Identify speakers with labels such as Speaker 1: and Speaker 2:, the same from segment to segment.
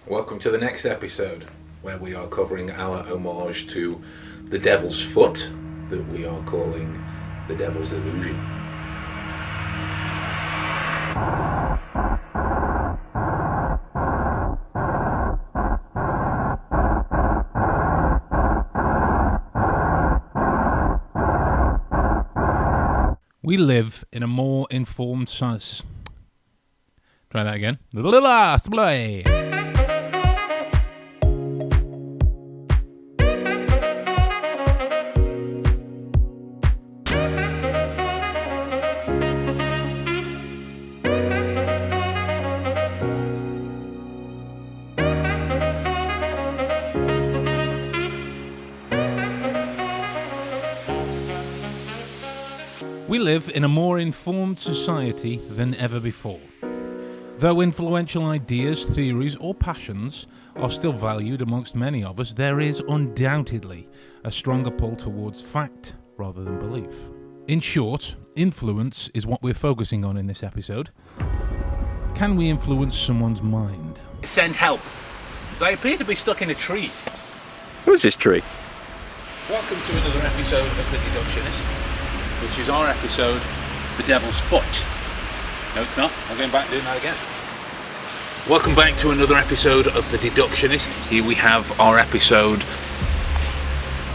Speaker 1: Welcome to the next episode, where we are covering our homage to the Devil's Foot, that we are calling the Devil's Illusion.
Speaker 2: We live in a more informed society. Try that again. We live in a more informed society than ever before. Though influential ideas, theories, or passions are still valued amongst many of us, there is undoubtedly a stronger pull towards fact rather than belief. In short, influence is what we're focusing on in this episode. Can we influence someone's mind?
Speaker 3: Send help, as I appear to be stuck in a tree.
Speaker 4: Who's this tree?
Speaker 3: Welcome to another episode of The Deductionist, which is our episode, The Devil's Foot. No, it's not. I'm going back and doing that again. Welcome back to another episode of The Deductionist. Here we have our episode,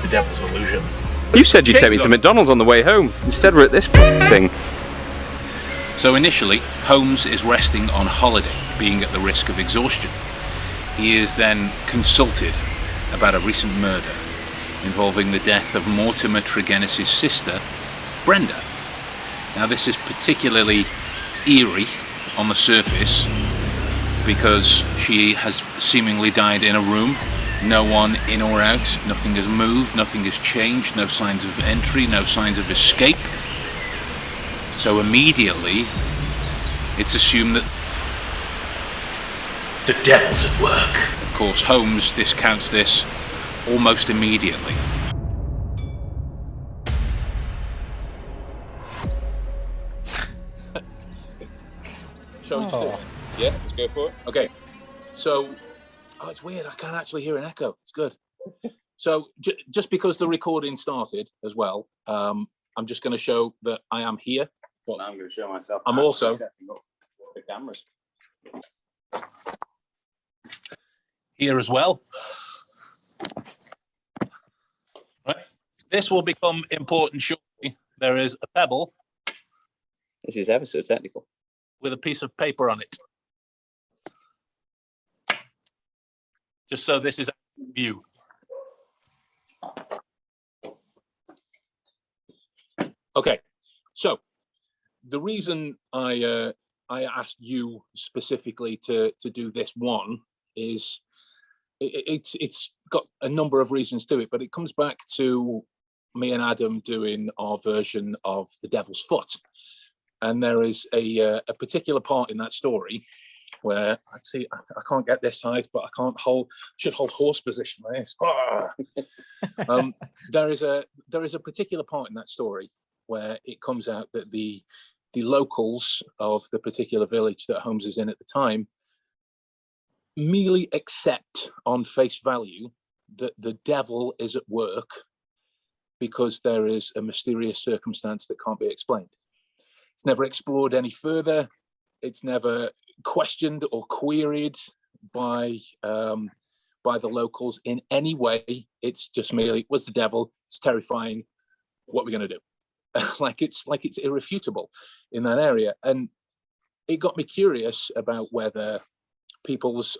Speaker 3: The Devil's Illusion.
Speaker 4: You said you'd take me to McDonald's on the way home. Instead we're at this thing.
Speaker 3: So initially, Holmes is resting on holiday, being at the risk of exhaustion. He is then consulted about a recent murder involving the death of Mortimer Tregennis' sister, Brenda. Now this is particularly eerie on the surface because she has seemingly died in a room, no one in or out, nothing has moved, nothing has changed, no signs of entry, no signs of escape. So immediately it's assumed that the devil's at work. Of course, Holmes discounts this almost immediately. Shall we just do it? Yeah, let's go for it. Okay, so, it's weird, I can't actually hear an echo. It's good. So, just because the recording started as well, I'm just going to show that I am here. But
Speaker 4: I'm going to show myself.
Speaker 3: I'm also
Speaker 4: setting up the cameras
Speaker 3: here as well. Right. This will become important shortly. There is a pebble.
Speaker 4: This is ever so technical.
Speaker 3: With a piece of paper on it. Just so this is a view. Okay, so the reason I asked you specifically to do this one is it's got a number of reasons to it, but it comes back to me and Adam doing our version of The Devil's Foot. And there is a particular part in that story where I can't get this side, but I should hold horse position like this. There is a particular part in that story where it comes out that the locals of the particular village that Holmes is in at the time merely accept on face value that the devil is at work because there is a mysterious circumstance that can't be explained. It's never explored any further. It's never questioned or queried by the locals in any way. It's just merely, it was the devil. It's terrifying. What are we going to do? like it's irrefutable in that area. And it got me curious about whether people's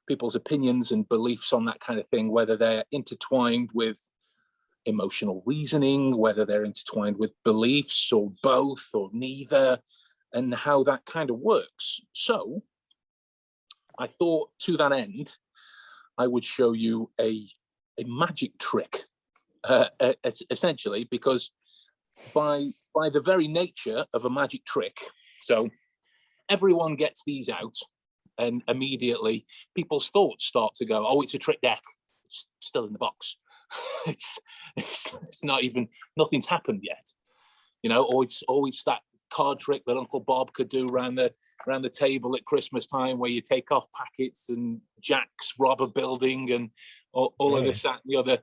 Speaker 3: opinions and beliefs on that kind of thing, whether they're intertwined with emotional reasoning, whether they're intertwined with beliefs or both or neither, and how that kind of works. So I thought to that end, I would show you a magic trick, essentially, because by the very nature of a magic trick, so everyone gets these out and immediately people's thoughts start to go, oh, it's a trick deck. It's still in the box. It's not even, nothing's happened yet, or it's always that card trick that Uncle Bob could do around the table at Christmas time, where you take off packets and jacks rob a building and all of this, that, and the other.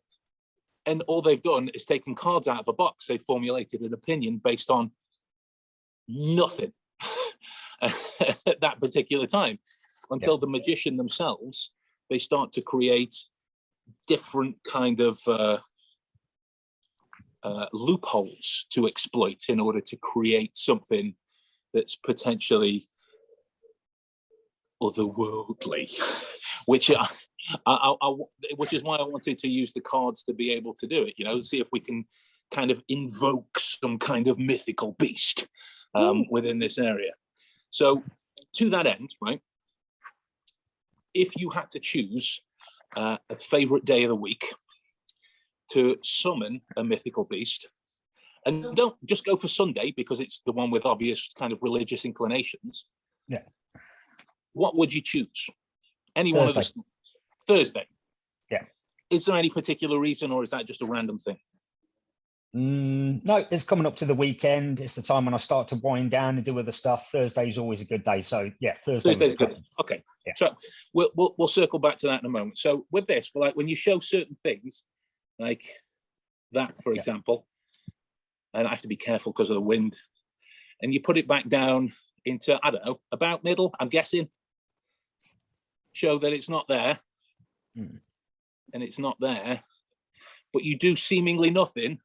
Speaker 3: And all they've done is taken cards out of a box. They formulated an opinion based on nothing at that particular time, until the magician themselves, they start to create different kind of loopholes to exploit in order to create something that's potentially otherworldly, which which is why I wanted to use the cards to be able to do it, see if we can kind of invoke some kind of mythical beast within this area. So to that end, right, if you had to choose a favorite day of the week to summon a mythical beast, and don't just go for Sunday because it's the one with obvious kind of religious inclinations.
Speaker 5: Yeah.
Speaker 3: What would you choose? Any
Speaker 5: Thursday.
Speaker 3: one of the Thursday.
Speaker 5: Yeah.
Speaker 3: Is there any particular reason, or is that just a random thing?
Speaker 5: No, it's coming up to the weekend. It's the time when I start to wind down and do other stuff. Thursday's always a good day. So yeah, Thursday.
Speaker 3: Thursday's good. Okay. Yeah. So we'll circle back to that in a moment. So with this, like when you show certain things, like that, for example, and I have to be careful because of the wind, and you put it back down into, I don't know, about middle, I'm guessing, show that it's not there, and it's not there, but you do seemingly nothing,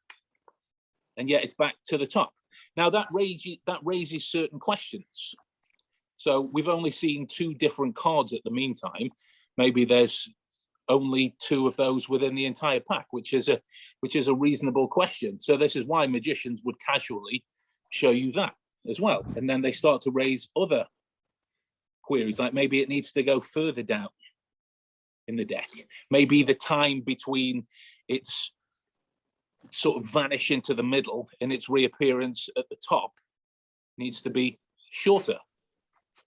Speaker 3: and yet it's back to the top. Now that raises certain questions. So we've only seen 2 different cards at the meantime. Maybe there's only 2 of those within the entire pack, which is a reasonable question. So this is why magicians would casually show you that as well, and then they start to raise other queries, like maybe it needs to go further down in the deck. Maybe the time between its sort of vanish into the middle and its reappearance at the top needs to be shorter,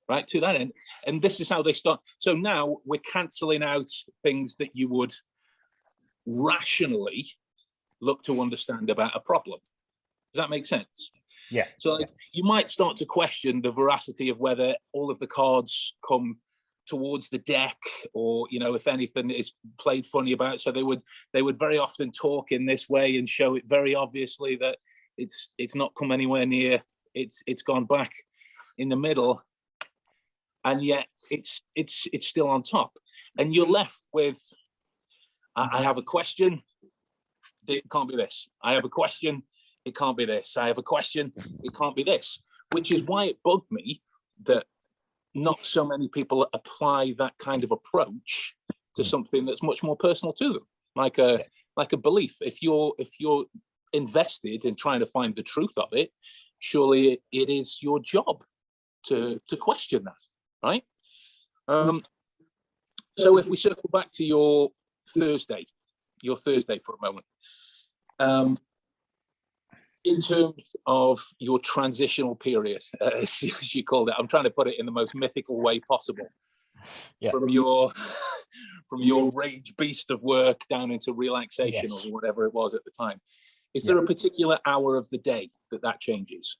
Speaker 3: right, to that end. And this is how they start. So now we're cancelling out things that you would rationally look to understand about a problem. Does that make sense?
Speaker 5: Yeah.
Speaker 3: So like, you might start to question the veracity of whether all of the cards come towards the deck, or if anything is played funny about it. So they would very often talk in this way and show it very obviously that it's not come anywhere near, it's gone back in the middle, and yet it's still on top, and you're left with I have a question, it can't be this. I have a question, it can't be this. I have a question, it can't be this. Which is why it bugged me that not so many people apply that kind of approach to something that's much more personal to them, like a belief. If you're invested in trying to find the truth of it, surely it is your job to question that, right? So if we circle back to your Thursday for a moment, in terms of your transitional period, as you called it, I'm trying to put it in the most mythical way possible. Yeah. From your rage beast of work down into relaxation, or whatever it was at the time. Is there a particular hour of the day that changes?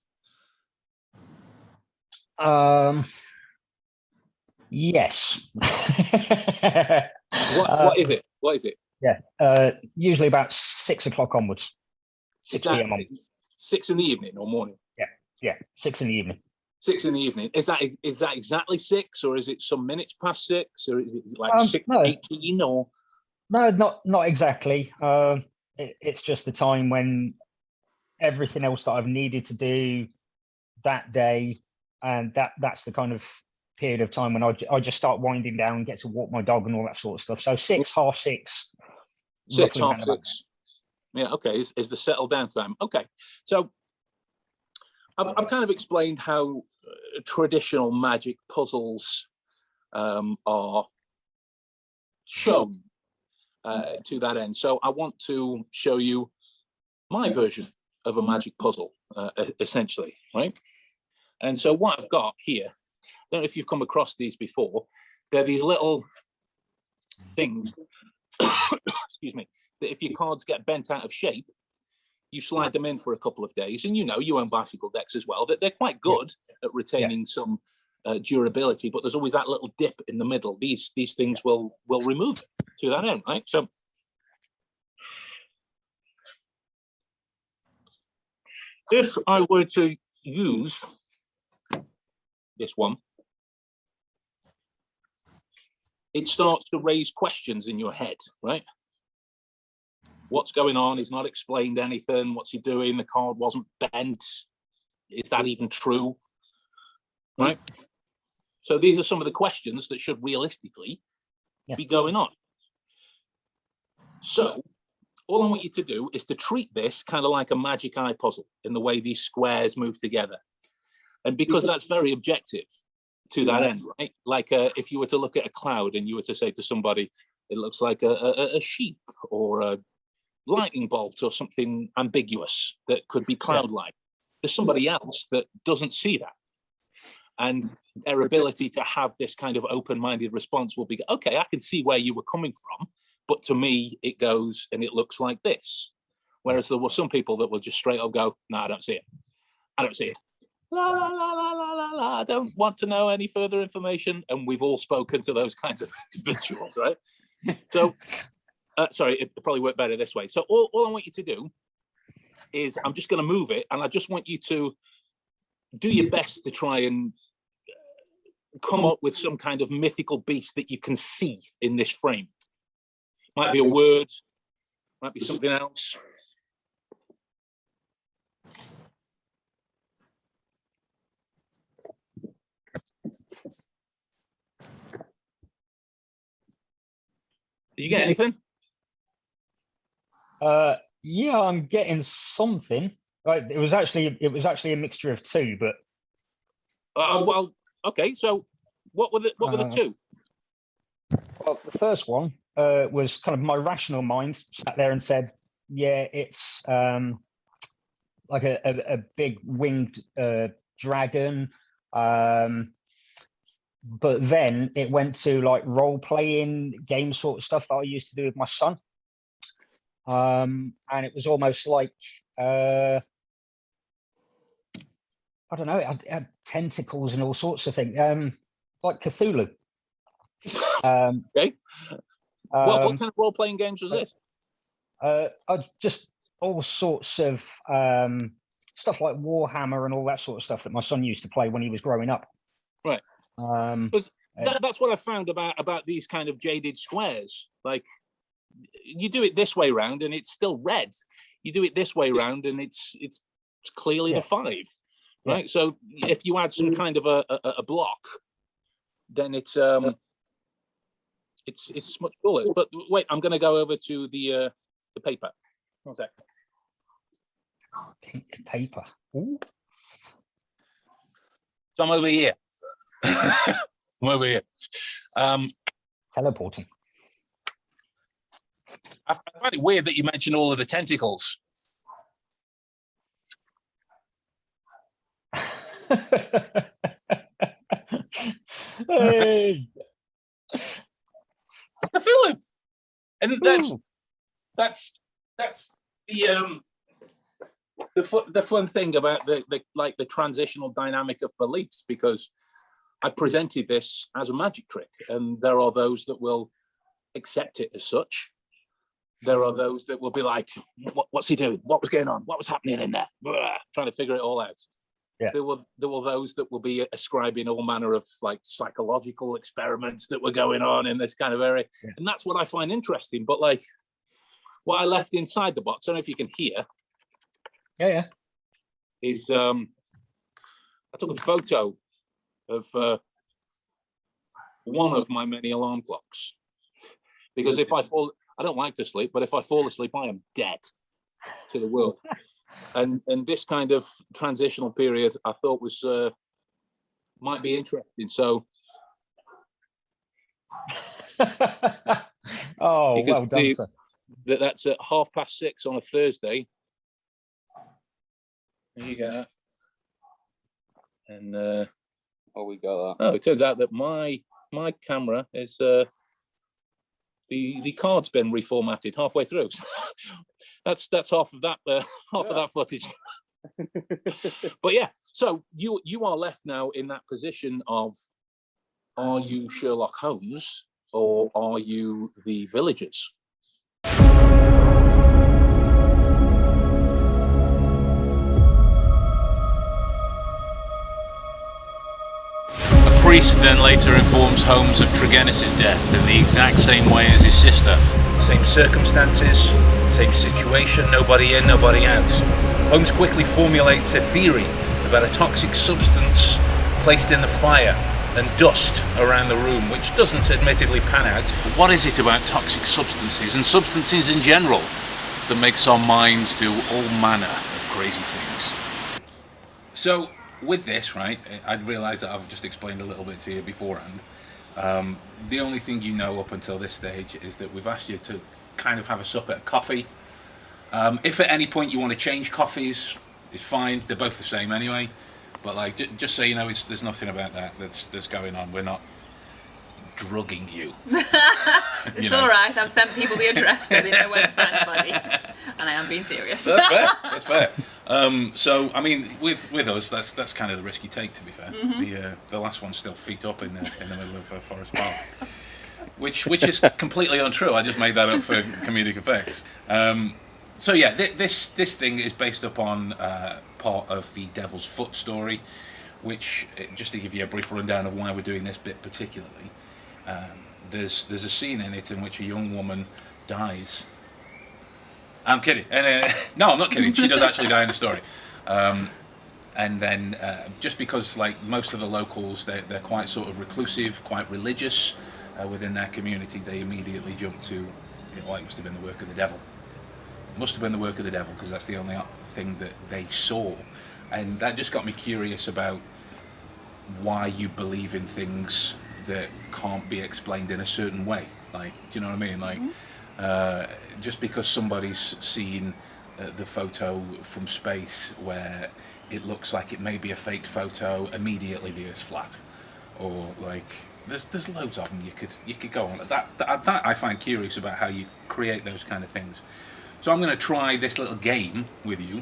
Speaker 5: Yes.
Speaker 3: What is it? What is it?
Speaker 5: Yeah. Usually about 6 o'clock onwards. 6 p.m. on.
Speaker 3: 6 in the evening or morning?
Speaker 5: Yeah. 6 in the evening.
Speaker 3: 6 in the evening. Is that exactly 6, or is it some minutes past 6, or is it like 6:18 or?
Speaker 5: No, not exactly. It's just the time when everything else that I've needed to do that day, and that's the kind of period of time when I just start winding down, get to walk my dog and all that sort of stuff. So 6, half 6.
Speaker 3: 6, half 6. Yeah, okay, is the settle down time. Okay, so I've kind of explained how traditional magic puzzles are shown to that end. So I want to show you my version of a magic puzzle, essentially, right? And so what I've got here, I don't know if you've come across these before, they're these little things, excuse me, that if your cards get bent out of shape, you slide them in for a couple of days, and you own bicycle decks as well, that they're quite good at retaining some durability, but there's always that little dip in the middle. These things will remove it to that end, right? So if I were to use this one, it starts to raise questions in your head, right? What's going on? He's not explained anything. What's he doing? The card wasn't bent. Is that even true? Right? So these are some of the questions that should realistically be going on. So all I want you to do is to treat this kind of like a magic eye puzzle in the way these squares move together. And because that's very objective to that end, right? Like if you were to look at a cloud and you were to say to somebody, it looks like a sheep or a lightning bolt or something ambiguous that could be cloud-like. There's somebody else that doesn't see that. And their ability to have this kind of open-minded response will be, okay, I can see where you were coming from, but to me, it goes and it looks like this. Whereas there were some people that will just straight up go, no, I don't see it. I don't see it. La, la, la, la, la, la, la. I don't want to know any further information. And we've all spoken to those kinds of individuals, right? So, sorry, it probably worked better this way. So all I want you to do is I'm just going to move it, and I just want you to do your best to try and come up with some kind of mythical beast that you can see in this frame. Might be a word, might be something else. Did you get anything?
Speaker 5: Yeah, I'm getting something. Right, it was actually a mixture of two, but
Speaker 3: well, okay. So, what were the two?
Speaker 5: Well, the first one was kind of my rational mind sat there and said, "Yeah, it's like a big winged dragon." But then it went to like role-playing game sort of stuff that I used to do with my son. And it was almost like I don't know, it had tentacles and all sorts of things, like Cthulhu.
Speaker 3: Okay. What kind of role-playing games was this?
Speaker 5: Just all sorts of stuff like Warhammer and all that sort of stuff that my son used to play when he was growing up.
Speaker 3: Right. Because that's what I found about these kind of jaded squares. Like, you do it this way round and it's still red. You do it this way round and it's clearly the 5, right? Yeah. So if you add some kind of a block, then it's much cooler. But wait, I'm going to go over to the paper. One sec.
Speaker 5: Pink paper. Ooh.
Speaker 3: So I'm over here. I'm over here.
Speaker 5: Teleporting.
Speaker 3: I find it weird that you mentioned all of the tentacles.
Speaker 5: Hey.
Speaker 3: I feel it, and that's the fun thing about the transitional dynamic of beliefs, because I presented this as a magic trick, and there are those that will accept it as such. There are those that will be like, what's he doing? What was going on? What was happening in there? Blah, trying to figure it all out. Yeah. There were those that will be ascribing all manner of like psychological experiments that were going on in this kind of area. Yeah. And that's what I find interesting. But like what I left inside the box, I don't know if you can hear.
Speaker 5: Yeah.
Speaker 3: Is I took a photo of one of my many alarm clocks. Because if I fall, I don't like to sleep, but if I fall asleep, I am dead to the world. And this kind of transitional period, I thought was might be interesting. So,
Speaker 5: oh, well done, sir.
Speaker 3: That's at 6:30 on a Thursday. There you go. And
Speaker 4: we got that.
Speaker 3: Oh, it turns out that my camera is the card's been reformatted halfway through. that's half of that of that footage. But yeah, so you are left now in that position of, are you Sherlock Holmes or are you the villagers?
Speaker 2: A priest then later informs Holmes of Tregennis's death in the exact same way as his sister.
Speaker 1: Same circumstances, same situation, nobody in, nobody out. Holmes quickly formulates a theory about a toxic substance placed in the fire and dust around the room, which doesn't admittedly pan out.
Speaker 2: But what is it about toxic substances and substances in general that makes our minds do all manner of crazy things?
Speaker 1: So, with this, right, I'd realised that I've just explained a little bit to you beforehand. The only thing you know up until this stage is that we've asked you to kind of have a sup at a coffee. If at any point you want to change coffees, it's fine. They're both the same anyway. But like, just so you know, there's nothing about that that's going on. We're not drugging you.
Speaker 6: It's all right. I've sent people the address so they know where to find the body, and I am being serious.
Speaker 1: That's fair. That's fair. So I mean, with us, that's kind of the risk you take. To be fair, the last one's still feet up in the middle of Forest Park, which is completely untrue. I just made that up for comedic effects. So yeah, this thing is based upon part of the Devil's Foot story, which, just to give you a brief rundown of why we're doing this bit particularly, there's a scene in it in which a young woman dies. I'm kidding. No, I'm not kidding. She does actually die in the story. And then just because like most of the locals, they're quite sort of reclusive, quite religious within their community, they immediately jump to, it must have been the work of the devil. Must have been the work of the devil, because that's the only thing that they saw. And that just got me curious about why you believe in things that can't be explained in a certain way. Like, do you know what I mean? Like, just because somebody's seen the photo from space where it looks like it may be a faked photo, immediately the Earth's flat. Or like, there's loads of them you could go on. That I find curious about how you create those kind of things. So I'm going to try this little game with you.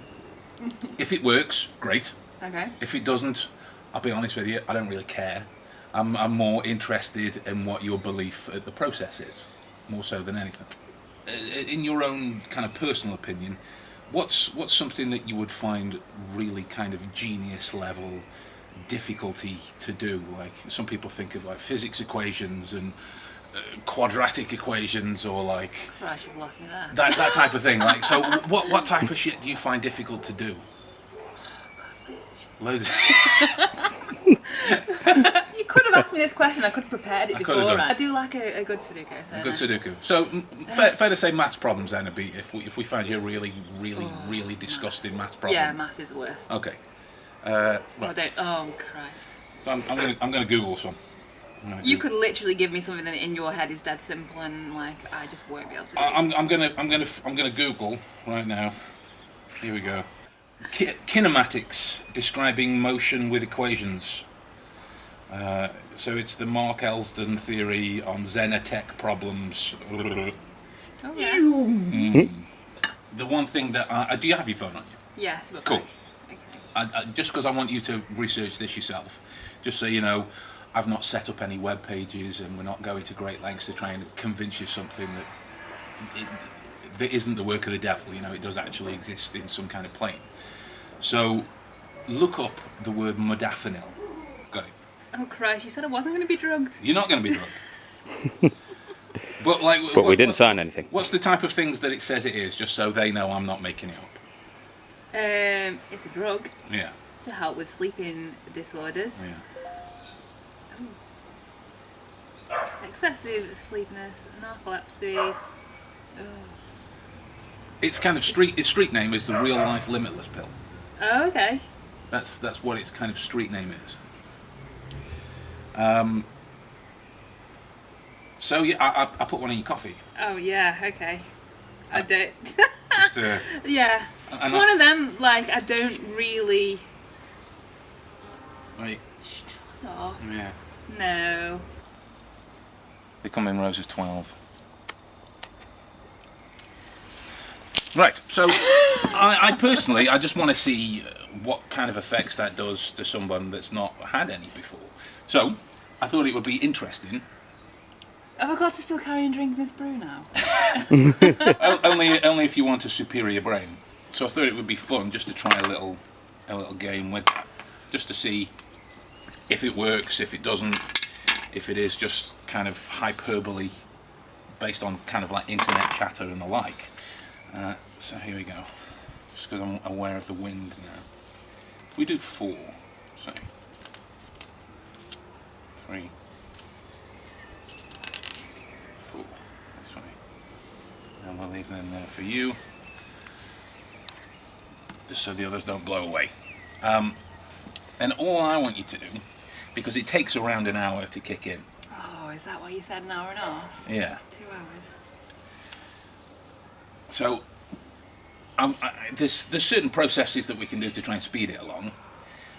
Speaker 1: If it works, great.
Speaker 6: Okay.
Speaker 1: If it doesn't, I'll be honest with you, I don't really care. I'm more interested in what your belief at the process is, more so than anything. In your own kind of personal opinion, what's something that you would find really kind of genius level difficulty to do? Like, some people think of like physics equations and quadratic equations, or like,
Speaker 6: Right, you've lost me there.
Speaker 1: that type of thing. Like, so what type of shit do you find difficult to do? Loads of
Speaker 6: You could have asked me this question. I could have prepared it
Speaker 1: could have
Speaker 6: before.
Speaker 1: done.
Speaker 6: I do like a good Sudoku. So
Speaker 1: good Sudoku. So fair to say maths problems then would be, if we find you a really disgusting maths problem.
Speaker 6: Yeah, maths is the worst.
Speaker 1: Okay.
Speaker 6: Oh,
Speaker 1: Right.
Speaker 6: don't. Oh, Christ.
Speaker 1: I'm gonna Google some.
Speaker 6: You could literally give me something that in your head is dead simple, and like I just won't be able to do it.
Speaker 1: I'm gonna Google right now. Here we go. Kinematics, describing motion with equations. So it's the Mark Elsdon theory on Xenotech problems.
Speaker 6: Oh, yeah.
Speaker 1: The one thing that do you have your phone on you?
Speaker 6: Yes, but
Speaker 1: Cool.
Speaker 6: Okay.
Speaker 1: Just because I want you to research this yourself, just so you know, I've not set up any web pages, and we're not going to great lengths to try and convince you something that isn't the work of the devil. It does actually exist in some kind of plane. So look up the word modafinil. Got it?
Speaker 6: Oh Christ! You said I wasn't going to be drugged.
Speaker 1: You're not going to be drugged. But
Speaker 4: we didn't sign anything.
Speaker 1: What's the type of things that it says it is, just so they know I'm not making it up?
Speaker 6: It's a drug
Speaker 1: Yeah.
Speaker 6: to help with sleeping disorders.
Speaker 1: Yeah.
Speaker 6: Excessive sleepiness, narcolepsy.
Speaker 1: Its kind of street name is the real life limitless pill.
Speaker 6: Oh, okay.
Speaker 1: That's what its kind of street name is. So yeah, I put one in your coffee.
Speaker 6: Oh yeah, okay. I don't.
Speaker 1: Just
Speaker 6: Yeah, it's one of them. Like I don't really.
Speaker 1: Right.
Speaker 6: Stop.
Speaker 1: Yeah.
Speaker 6: No.
Speaker 1: They come in rows of 12. Right, so I personally, I just want to see what kind of effects that does to someone that's not had any before. So, I thought it would be interesting.
Speaker 6: Have I got to still carry on drinking this brew now?
Speaker 1: Only if you want a superior brain. So I thought it would be fun just to try a little game with that, just to see if it works, if it doesn't, if it is just kind of hyperbole based on kind of like internet chatter and the like. So here we go. Just because I'm aware of the wind now. If we do 4, say 3, 4, this way, and we'll leave them there for you, just so the others don't blow away. And all I want you to do, because it takes around an hour to kick in.
Speaker 6: Oh, is that why you said an hour and a half?
Speaker 1: Yeah.
Speaker 6: 2 hours.
Speaker 1: So there's certain processes that we can do to try and speed it along.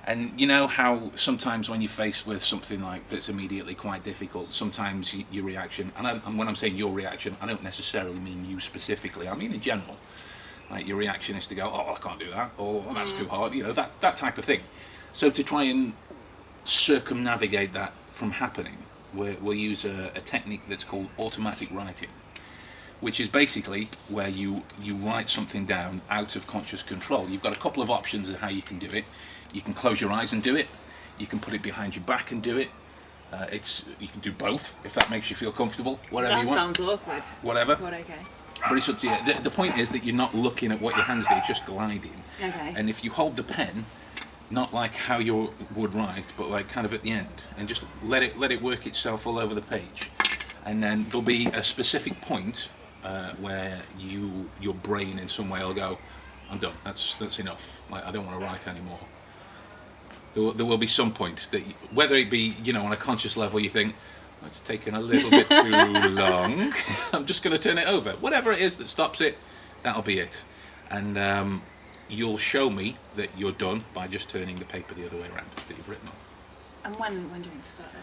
Speaker 1: And you know how sometimes when you're faced with something like that's immediately quite difficult, sometimes your reaction, and when I'm saying your reaction, I don't necessarily mean you specifically, I mean in general. Like your reaction is to go, oh, I can't do that, or oh, that's too hard, you know, that type of thing. So to try and circumnavigate that from happening, we'll use a technique that's called automatic writing, which is basically where you write something down out of conscious control. You've got a couple of options of how you can do it. You can close your eyes and do it. You can put it behind your back and do it. You can do both if that makes you feel comfortable. Whatever you want.
Speaker 6: That sounds awkward.
Speaker 1: Whatever.
Speaker 6: But okay.
Speaker 1: But it's up to you. The point is that you're not looking at what your hands do, it's just gliding.
Speaker 6: Okay.
Speaker 1: And if you hold the pen, not like how you would write, but like kind of at the end, and just let it work itself all over the page. And then there'll be a specific point where your brain in some way will go, I'm done, that's enough, like I don't want to write anymore. There will be some point that, whether it be, you know, on a conscious level, you think, it's taken a little bit too long, I'm just going to turn it over. Whatever it is that stops it, that'll be it. And you'll show me that you're done by just turning the paper the other way around that you've written on.
Speaker 6: And when do you want to start this?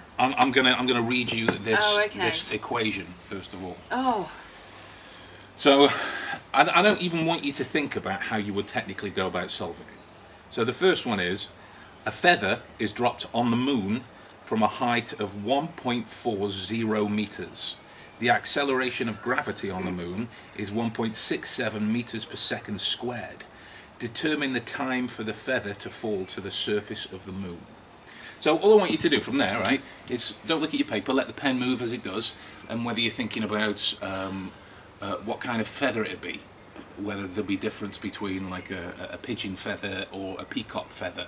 Speaker 1: I'm gonna read you this
Speaker 6: okay.
Speaker 1: this equation first of all.
Speaker 6: Oh.
Speaker 1: So I don't even want you to think about how you would technically go about solving it. So the first one is, a feather is dropped on the moon from a height of 1.40 meters. The acceleration of gravity on the moon is 1.67 meters per second squared. Determine the time for the feather to fall to the surface of the moon. So all I want you to do from there, right, is don't look at your paper, let the pen move as it does, and whether you're thinking about what kind of feather it'd be, whether there'll be difference between like a pigeon feather or a peacock feather,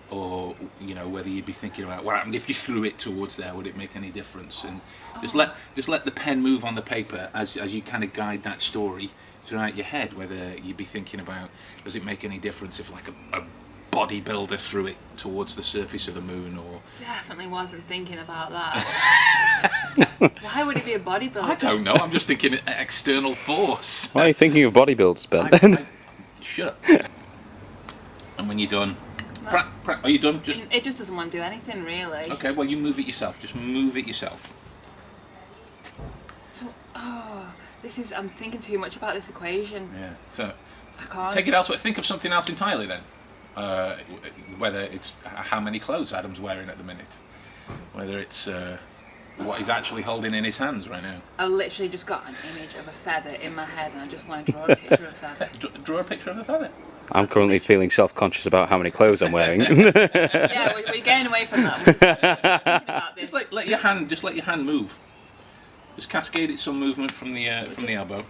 Speaker 1: or you know, whether you'd be thinking about what happened if you threw it towards there, would it make any difference? And just let the pen move on the paper as you kind of guide that story throughout your head, whether you'd be thinking about, does it make any difference if like a bodybuilder threw it towards the surface of the moon, or...
Speaker 6: Definitely wasn't thinking about that. Why would it be a bodybuilder?
Speaker 1: I don't know, I'm just thinking external force.
Speaker 4: Why are you thinking of bodybuilders, Ben?
Speaker 1: Shut up. And when you're done... Are you done?
Speaker 6: It just doesn't want to do anything, really.
Speaker 1: Okay, well you move it yourself, just move it yourself.
Speaker 6: So, I'm thinking too much about this equation.
Speaker 1: Yeah, so...
Speaker 6: I can't.
Speaker 1: Take it elsewhere, think of something else entirely then. Whether it's how many clothes Adam's wearing at the minute, whether it's what he's actually holding in his hands right now.
Speaker 6: I literally just got an image of a feather in my head and I just want to draw a picture of a feather.
Speaker 1: Draw a picture of a feather.
Speaker 4: I'm currently feeling self-conscious about how many clothes I'm wearing.
Speaker 6: Yeah, we're getting away from that. We're just thinking about this.
Speaker 1: Just let your hand move. Just cascade it some movement from the elbow.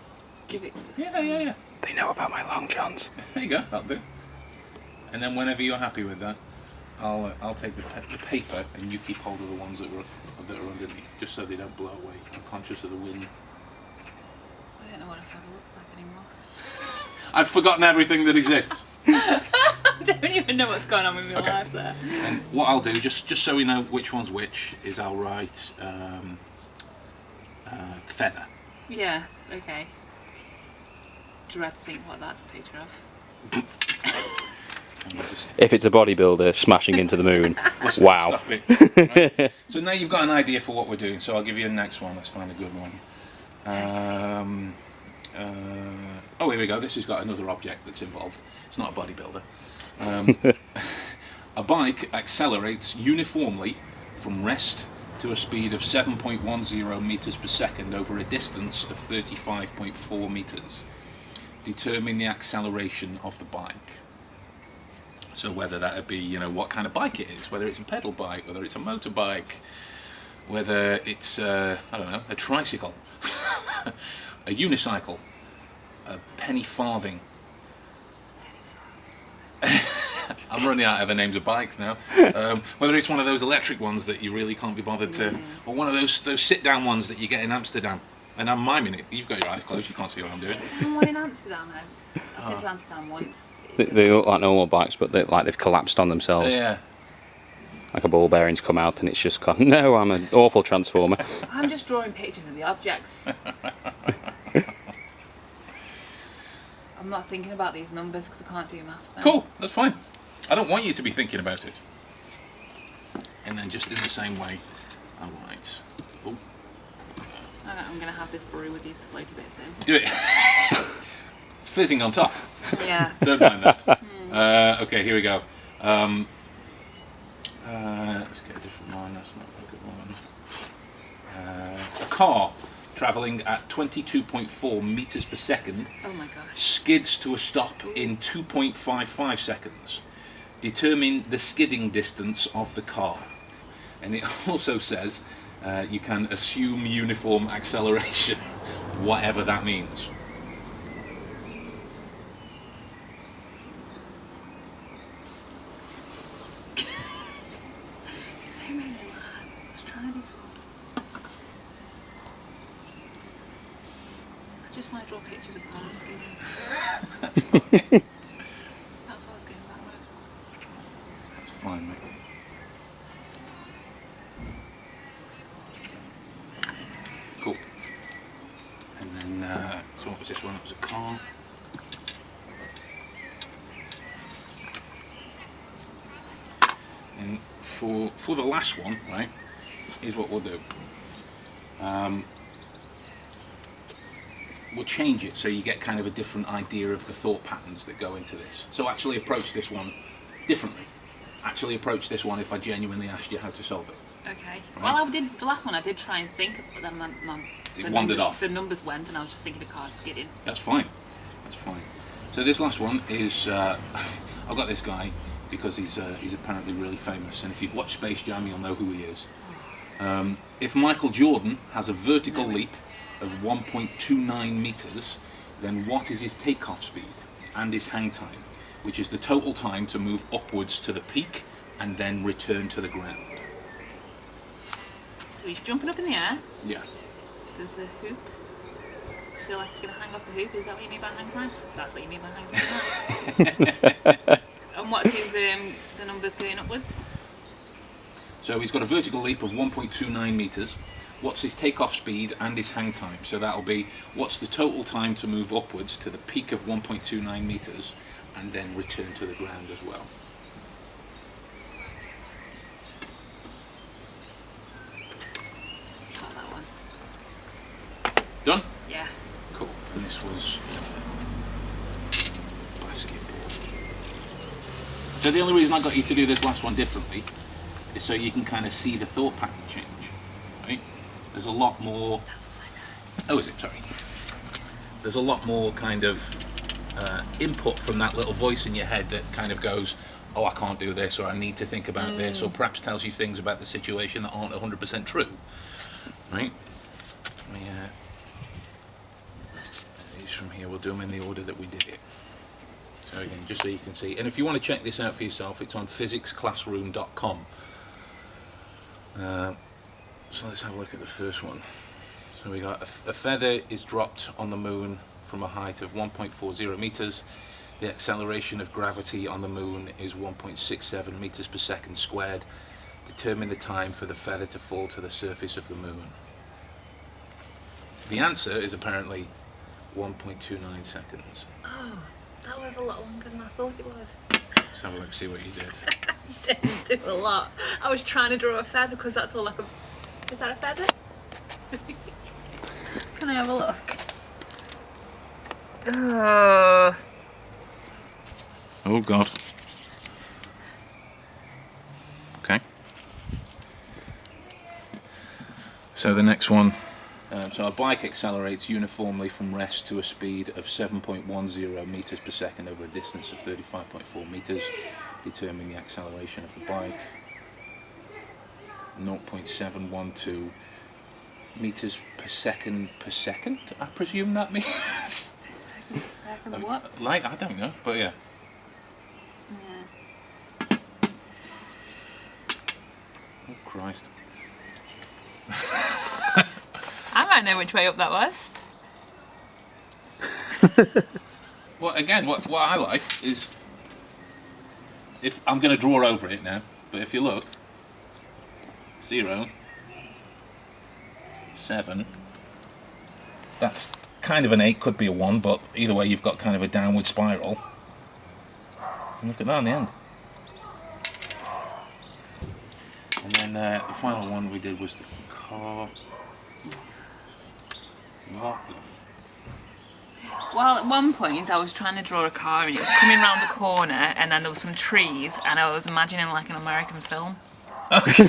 Speaker 6: Give it.
Speaker 1: Yeah.
Speaker 4: They know about my long johns.
Speaker 1: There you go, that'll do. And then whenever you're happy with that, I'll take the paper and you keep hold of the ones that are underneath, just so they don't blow away. I'm conscious of the wind.
Speaker 6: I don't know what a feather looks like anymore.
Speaker 1: I've forgotten everything that exists.
Speaker 6: I don't even know what's going on with my life there.
Speaker 1: And what I'll do, just so we know which one's which, is I'll write feather.
Speaker 6: Yeah, okay. Do I have to think what that's a picture of?
Speaker 4: If it's a bodybuilder smashing into the moon, wow.
Speaker 1: Stop it. Right. So now you've got an idea for what we're doing, so I'll give you the next one. Let's find a good one. Oh, here we go. This has got another object that's involved. It's not a bodybuilder. A bike accelerates uniformly from rest to a speed of 7.10 meters per second over a distance of 35.4 meters. Determine the acceleration of the bike. So whether that would be, you know, what kind of bike it is, whether it's a pedal bike, whether it's a motorbike, whether it's, I don't know, a tricycle, a unicycle, a penny farthing. I'm running out of the names of bikes now. Whether it's one of those electric ones that you really can't be bothered to, or one of those sit-down ones that you get in Amsterdam. And I'm miming it. You've got your eyes closed. You can't see what I'm doing.
Speaker 6: One in Amsterdam, though. I've been to Amsterdam once.
Speaker 4: They look like normal bikes, but they've collapsed on themselves.
Speaker 1: Yeah.
Speaker 4: Like a ball bearing's come out and it's just gone, no, I'm an awful transformer.
Speaker 6: I'm just drawing pictures of the objects. I'm not thinking about these numbers because I can't do maths now.
Speaker 1: Cool. That's fine. I don't want you to be thinking about it. And then just in the same way, I might. Oh.
Speaker 6: I'm going to have this brew with these floaty bits in.
Speaker 1: Do it. It's fizzing on top.
Speaker 6: Yeah.
Speaker 1: Don't mind that. Okay, here we go. Let's get a different one. That's not a good one. A car travelling at 22.4 meters per second
Speaker 6: Oh my gosh.
Speaker 1: skids to a stop in 2.55 seconds. Determine the skidding distance of the car. And it also says you can assume uniform acceleration, whatever that means.
Speaker 6: I just might draw pictures of cars skidding.
Speaker 1: That's fine.
Speaker 6: That's what I was going back with.
Speaker 1: That's fine, mate. Cool. And then, so what was this one? It was a car. And for the last one, right, here's what we'll do. We'll change it so you get kind of a different idea of the thought patterns that go into this. So actually approach this one differently. Actually approach this one if I genuinely asked you how to solve it.
Speaker 6: Okay.
Speaker 1: Right.
Speaker 6: Well, I did the last one. I did try and think, but then
Speaker 1: It wandered off.
Speaker 6: The numbers went, and I was just thinking of cars skidding.
Speaker 1: That's fine. That's fine. So this last one is I've got this guy because he's apparently really famous, and if you've watched Space Jam, you'll know who he is. If Michael Jordan has a vertical leap of 1.29 meters, then what is his takeoff speed and his hang time, which is the total time to move upwards to the peak and then return to the ground?
Speaker 6: So he's jumping up in the air.
Speaker 1: Yeah.
Speaker 6: There's a hoop. I feel like it's going to hang off the hoop. Is that what you mean by hang time? That's what you mean by hang time. And what's his the numbers going upwards?
Speaker 1: So he's got a vertical leap of 1.29 meters. What's his takeoff speed and his hang time? So that'll be what's the total time to move upwards to the peak of 1.29 meters and then return to the ground as well.
Speaker 6: Got that one.
Speaker 1: Done?
Speaker 6: Yeah.
Speaker 1: Cool. And this was basketball. So the only reason I got you to do this last one differently is so you can kind of see the thought pattern change, right? There's a lot more.
Speaker 6: That's upside down.
Speaker 1: Oh, is it? Sorry. There's a lot more kind of input from that little voice in your head that kind of goes, oh, I can't do this, or I need to think about this, or perhaps tells you things about the situation that aren't 100% true, right? These from here, we'll do them in the order that we did it. So again, just so you can see. And if you want to check this out for yourself, it's on physicsclassroom.com. So let's have a look at the first one. So we got a feather is dropped on the moon from a height of 1.40 meters. The acceleration of gravity on the moon is 1.67 meters per second squared. Determine the time for the feather to fall to the surface of the moon. The answer is apparently 1.29 seconds.
Speaker 6: Oh, that was a lot longer than I thought it was.
Speaker 1: Let's have a look, see what you did.
Speaker 6: Didn't do a lot. I was trying to draw a feather because that's all I could. Is that a feather? Can I have a look?
Speaker 1: Oh God. Okay. So the next one. So a bike accelerates uniformly from rest to a speed of 7.10 meters per second over a distance of 35.4 meters. Determine the acceleration of the bike. 0.712 meters per second, I presume that means.
Speaker 6: Second what?
Speaker 1: Like, I don't know, but yeah. Oh Christ.
Speaker 6: I might know which way up that was.
Speaker 1: Well, again, what I like is, if I'm going to draw over it now, but if you look, 0, 7, that's kind of an 8, could be a 1, but either way you've got kind of a downward spiral. And look at that in the end. And then the final one we did was the car. What the
Speaker 6: Well, at one point I was trying to draw a car and it was coming round the corner and then there were some trees and I was imagining like an American film.
Speaker 1: So is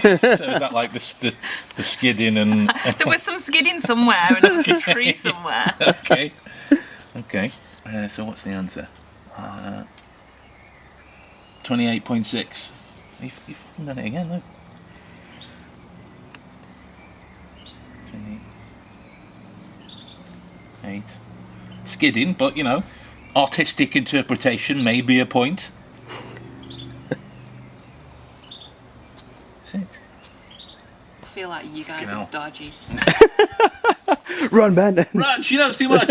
Speaker 1: that like the skidding and...
Speaker 6: There was some skidding somewhere and there was a tree somewhere.
Speaker 1: Okay. So what's the answer? 28.6. You've fucking done it again, look. 28. Skidding, but you know, artistic interpretation may be a point. 6.
Speaker 6: I feel like you guys are dodgy.
Speaker 4: Run, man!
Speaker 1: Run! She knows too much.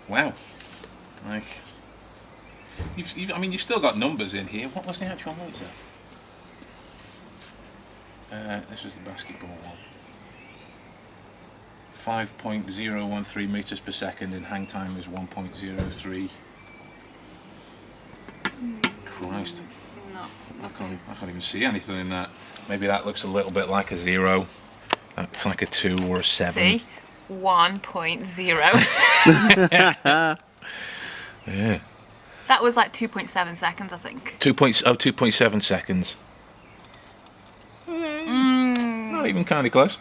Speaker 1: Wow. Like, you've still got numbers in here. What was the actual answer? This was the basketball one. 5.013 meters per second and hang time is 1.03. Christ.
Speaker 6: No.
Speaker 1: I can't even see anything in that. Maybe that looks a little bit like a 0. That's like a 2 or a 7.
Speaker 6: See? 1.0.
Speaker 1: Yeah.
Speaker 6: That was like 2.7 seconds, I think.
Speaker 1: 2.7 seconds. Not even kind of close.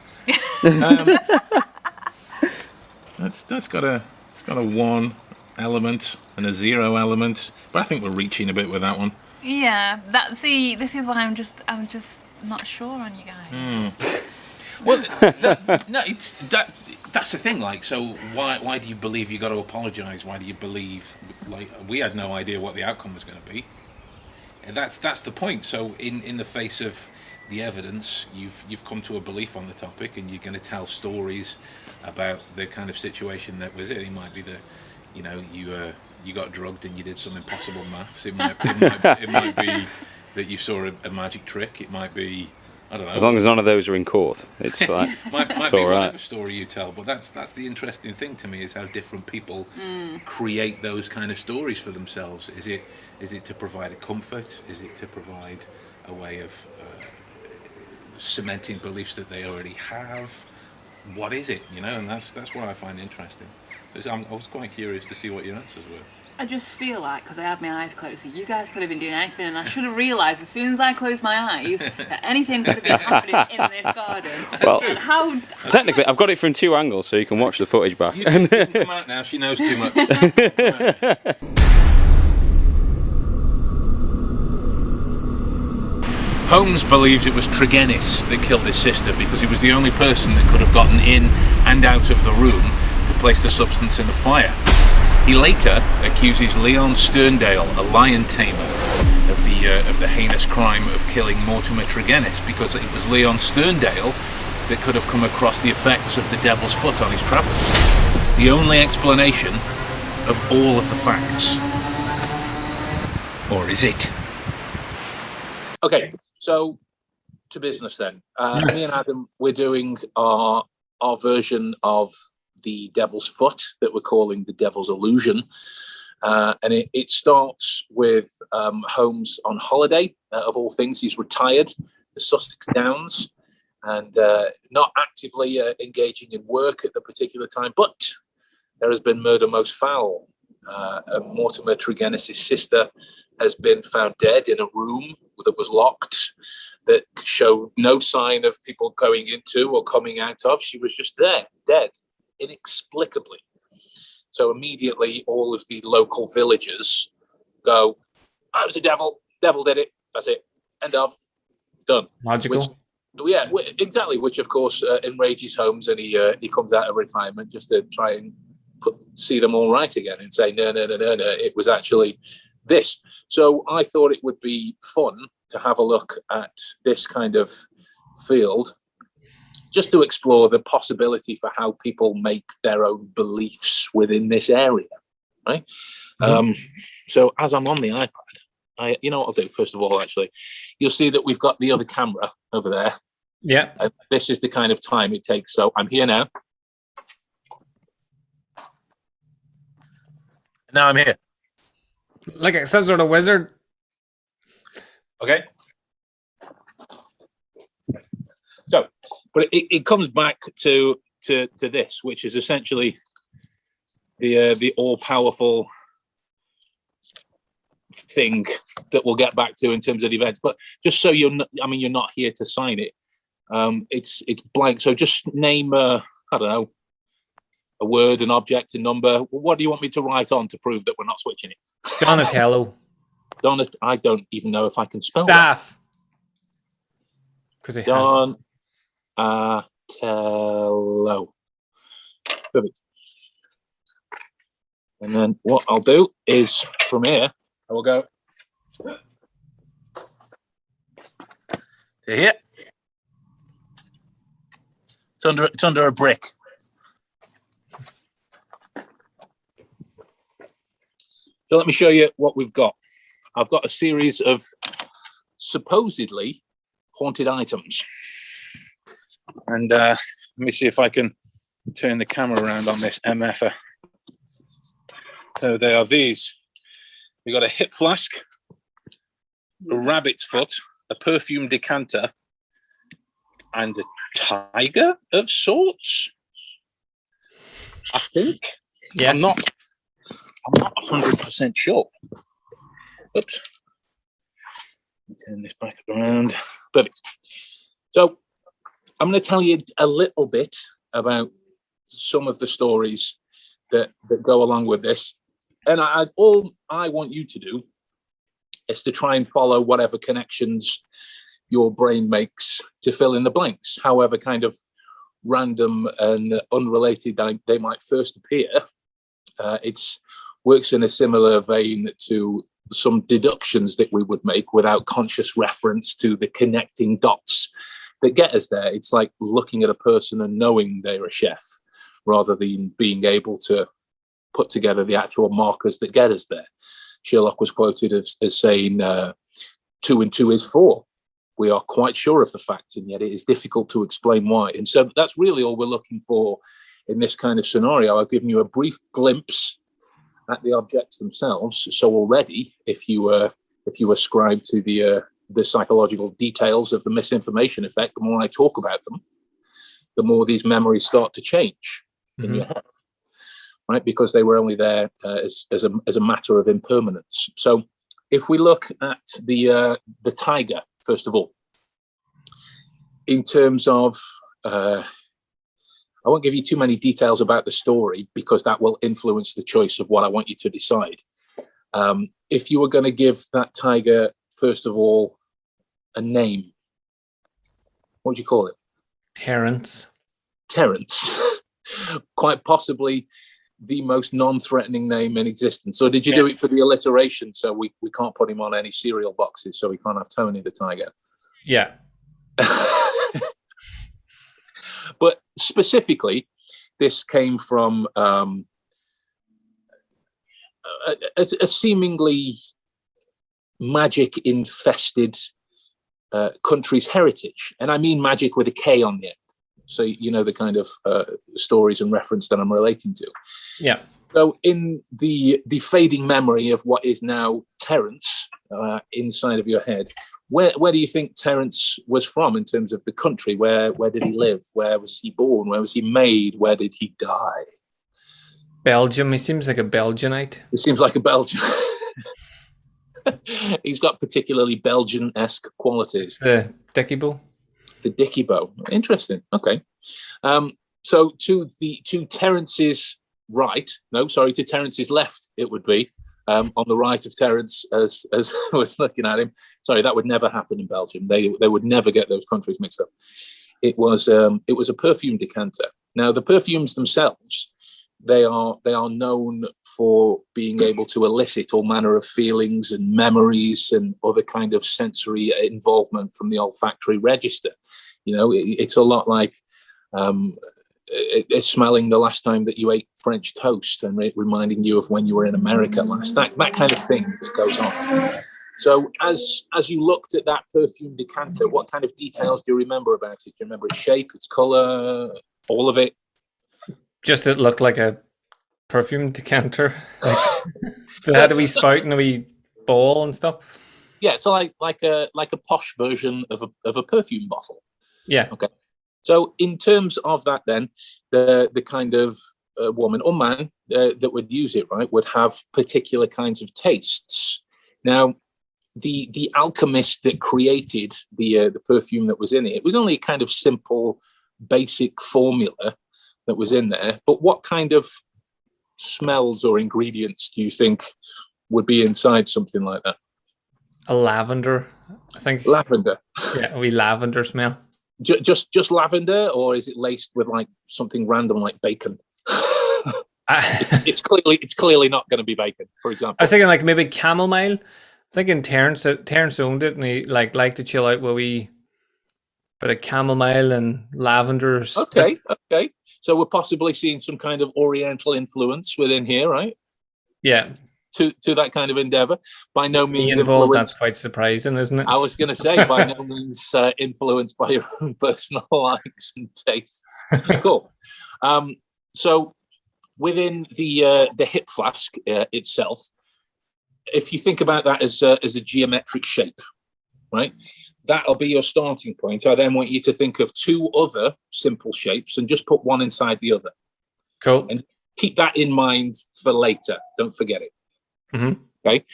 Speaker 1: That's got a 1 element and a 0 element, but I think we're reaching a bit with that one.
Speaker 6: Yeah, this is why I'm just not sure on you guys.
Speaker 1: Well, no, it's that's the thing. Like, so why do you believe you got to apologise? Why do you believe, like, we had no idea what the outcome was going to be, and that's the point. So in the face of the evidence, you've come to a belief on the topic, and you're going to tell stories about the kind of situation that was it. It might be that, you know, you got drugged and you did some impossible maths. It might be that you saw a magic trick. It might be, I don't know.
Speaker 4: As long as none of those are in court, it's like
Speaker 1: might
Speaker 4: it's
Speaker 1: be
Speaker 4: all
Speaker 1: whatever
Speaker 4: right.
Speaker 1: story you tell. But that's the interesting thing to me, is how different people create those kind of stories for themselves. Is it to provide a comfort? Is it to provide a way of cementing beliefs that they already have? What is it, you know? And that's what I find interesting. I was quite curious to see what your answers were.
Speaker 6: I just feel like, because I had my eyes closed, that you guys could have been doing anything, and I should have realised as soon as I closed my eyes that anything could have been happening in this garden.
Speaker 4: Well,
Speaker 6: And how
Speaker 4: technically, I've got it from 2 angles, so you can watch the footage back.
Speaker 1: You can come out now. She knows too much. Holmes believes it was Tregennis that killed his sister because he was the only person that could have gotten in and out of the room to place the substance in the fire. He later accuses Leon Sterndale, a lion tamer, of the heinous crime of killing Mortimer Tregennis because it was Leon Sterndale that could have come across the effects of the devil's foot on his travels. The only explanation of all of the facts. Or is it?
Speaker 3: Okay, so to business then.
Speaker 1: Yes.
Speaker 3: Me and Adam, we're doing our version of the devil's foot that we're calling the devil's illusion. And it starts with Holmes on holiday, of all things. He's retired to Sussex Downs and not actively engaging in work at the particular time, but there has been murder most foul. Mortimer Tregennis' sister has been found dead in a room that was locked, that showed no sign of people going into or coming out of. She was just there, dead, inexplicably. So immediately all of the local villagers go, "Oh, it was the devil did it, that's it, end of, done."
Speaker 7: Logical.
Speaker 3: Exactly, which of course enrages Holmes, and he comes out of retirement just to try and see them all right again and say, no, it was actually this. So I thought it would be fun to have a look at this kind of field, just to explore the possibility for how people make their own beliefs within this area, right? Mm-hmm. So as I'm on the iPad, you know what I'll do first of all, actually, you'll see that we've got the other camera over there.
Speaker 7: Yeah.
Speaker 3: And this is the kind of time it takes. So I'm here now. Now I'm here.
Speaker 7: Like some sort of wizard.
Speaker 3: Okay. So, but it comes back to this, which is essentially the all-powerful thing that we'll get back to in terms of the events. But just so you're not here to sign it. It's blank. So just name I don't know, a word, an object, a number. What do you want me to write on to prove that we're not switching it?
Speaker 7: Donatello.
Speaker 3: I don't even know if I can spell
Speaker 7: Staff. Because it has.
Speaker 3: Donatello. Perfect. And then what I'll do is from here, I will go to here. It's under a brick. So let me show you what we've got. I've got a series of supposedly haunted items. And let me see if I can turn the camera around on this MFer. So they are these. We've got a hip flask, a rabbit's foot, a perfume decanter, and a tiger of sorts, I think.
Speaker 7: Yes.
Speaker 3: I'm not 100% sure. Oops. Turn this back around. Perfect. So I'm going to tell you a little bit about some of the stories that go along with this. And all I want you to do is to try and follow whatever connections your brain makes to fill in the blanks, however kind of random and unrelated they might first appear. It works in a similar vein to some deductions that we would make without conscious reference to the connecting dots that get us there. It's like looking at a person and knowing they're a chef rather than being able to put together the actual markers that get us there. Sherlock was quoted as saying 2 and 2 is 4. We are quite sure of the fact, and yet it is difficult to explain why. And so that's really all we're looking for in this kind of scenario. I've given you a brief glimpse at the objects themselves. So already, if you ascribe to the psychological details of the misinformation effect, the more I talk about them, the more these memories start to change in your head, right? Because they were only there as a matter of impermanence. So if we look at the tiger, first of all, in terms of, I won't give you too many details about the story because that will influence the choice of what I want you to decide. If you were going to give that tiger, first of all, a name, what would you call it?
Speaker 7: Terence.
Speaker 3: Terence. Quite possibly the most non-threatening name in existence. So did you do it for the alliteration? So we can't put him on any cereal boxes, so we can't have Tony the Tiger.
Speaker 7: Yeah.
Speaker 3: But specifically, this came from a seemingly magic-infested country's heritage. And I mean magic with a K on the end. So you know the kind of stories and reference that I'm relating to.
Speaker 7: Yeah.
Speaker 3: So in the fading memory of what is now Terence inside of your head, where do you think Terence was from in terms of the country? Where did he live? Where was he born? Where was he made? Where did he die?
Speaker 7: Belgium. He seems like a Belgianite.
Speaker 3: It seems like a Belgian. He's got particularly Belgian-esque qualities.
Speaker 7: It's the Dicky Bow.
Speaker 3: The Dicky Bow. Interesting. Okay. So to Terence's right, no, sorry, to Terence's left, it would be on the right of Terence as I was looking at him. Sorry, that would never happen in Belgium. They would never get those countries mixed up. It was a perfume decanter. Now the perfumes themselves, they are known for being able to elicit all manner of feelings and memories and other kind of sensory involvement from the olfactory register. You know, it's a lot like it's smelling the last time that you ate French toast and reminding you of when you were in America last. That kind of thing that goes on. So as you looked at that perfume decanter, what kind of details do you remember about it? Do you remember its shape, its color, all of it?
Speaker 7: Just it looked like a perfume decanter. Like, it had a wee spout and a wee ball and stuff.
Speaker 3: Yeah, so like a posh version of a perfume bottle.
Speaker 7: Yeah.
Speaker 3: Okay. So in terms of that, then the kind of woman or man that would use it, right, would have particular kinds of tastes. Now, the alchemist that created the perfume that was in it was only a kind of simple, basic formula that was in there. But what kind of smells or ingredients do you think would be inside something like that?
Speaker 7: A lavender, I think.
Speaker 3: Lavender.
Speaker 7: Yeah, a wee lavender smell.
Speaker 3: Just lavender, or is it laced with like something random like bacon? It's clearly not going to be bacon, for example.
Speaker 7: I was thinking like maybe chamomile. I'm thinking Terence owned it and he liked to chill out with a wee bit of chamomile and lavender.
Speaker 3: Okay. So we're possibly seeing some kind of Oriental influence within here, right?
Speaker 7: Yeah.
Speaker 3: To that kind of endeavor. By no means
Speaker 7: involved. That's quite surprising, isn't it?
Speaker 3: I was going to say, by no means influenced by your own personal likes and tastes. Cool. So within the hip flask itself, if you think about that as a geometric shape, right? That'll be your starting point. I then want you to think of two other simple shapes and just put one inside the other.
Speaker 7: Cool.
Speaker 3: And keep that in mind for later. Don't forget it.
Speaker 7: Mm-hmm.
Speaker 3: Okay.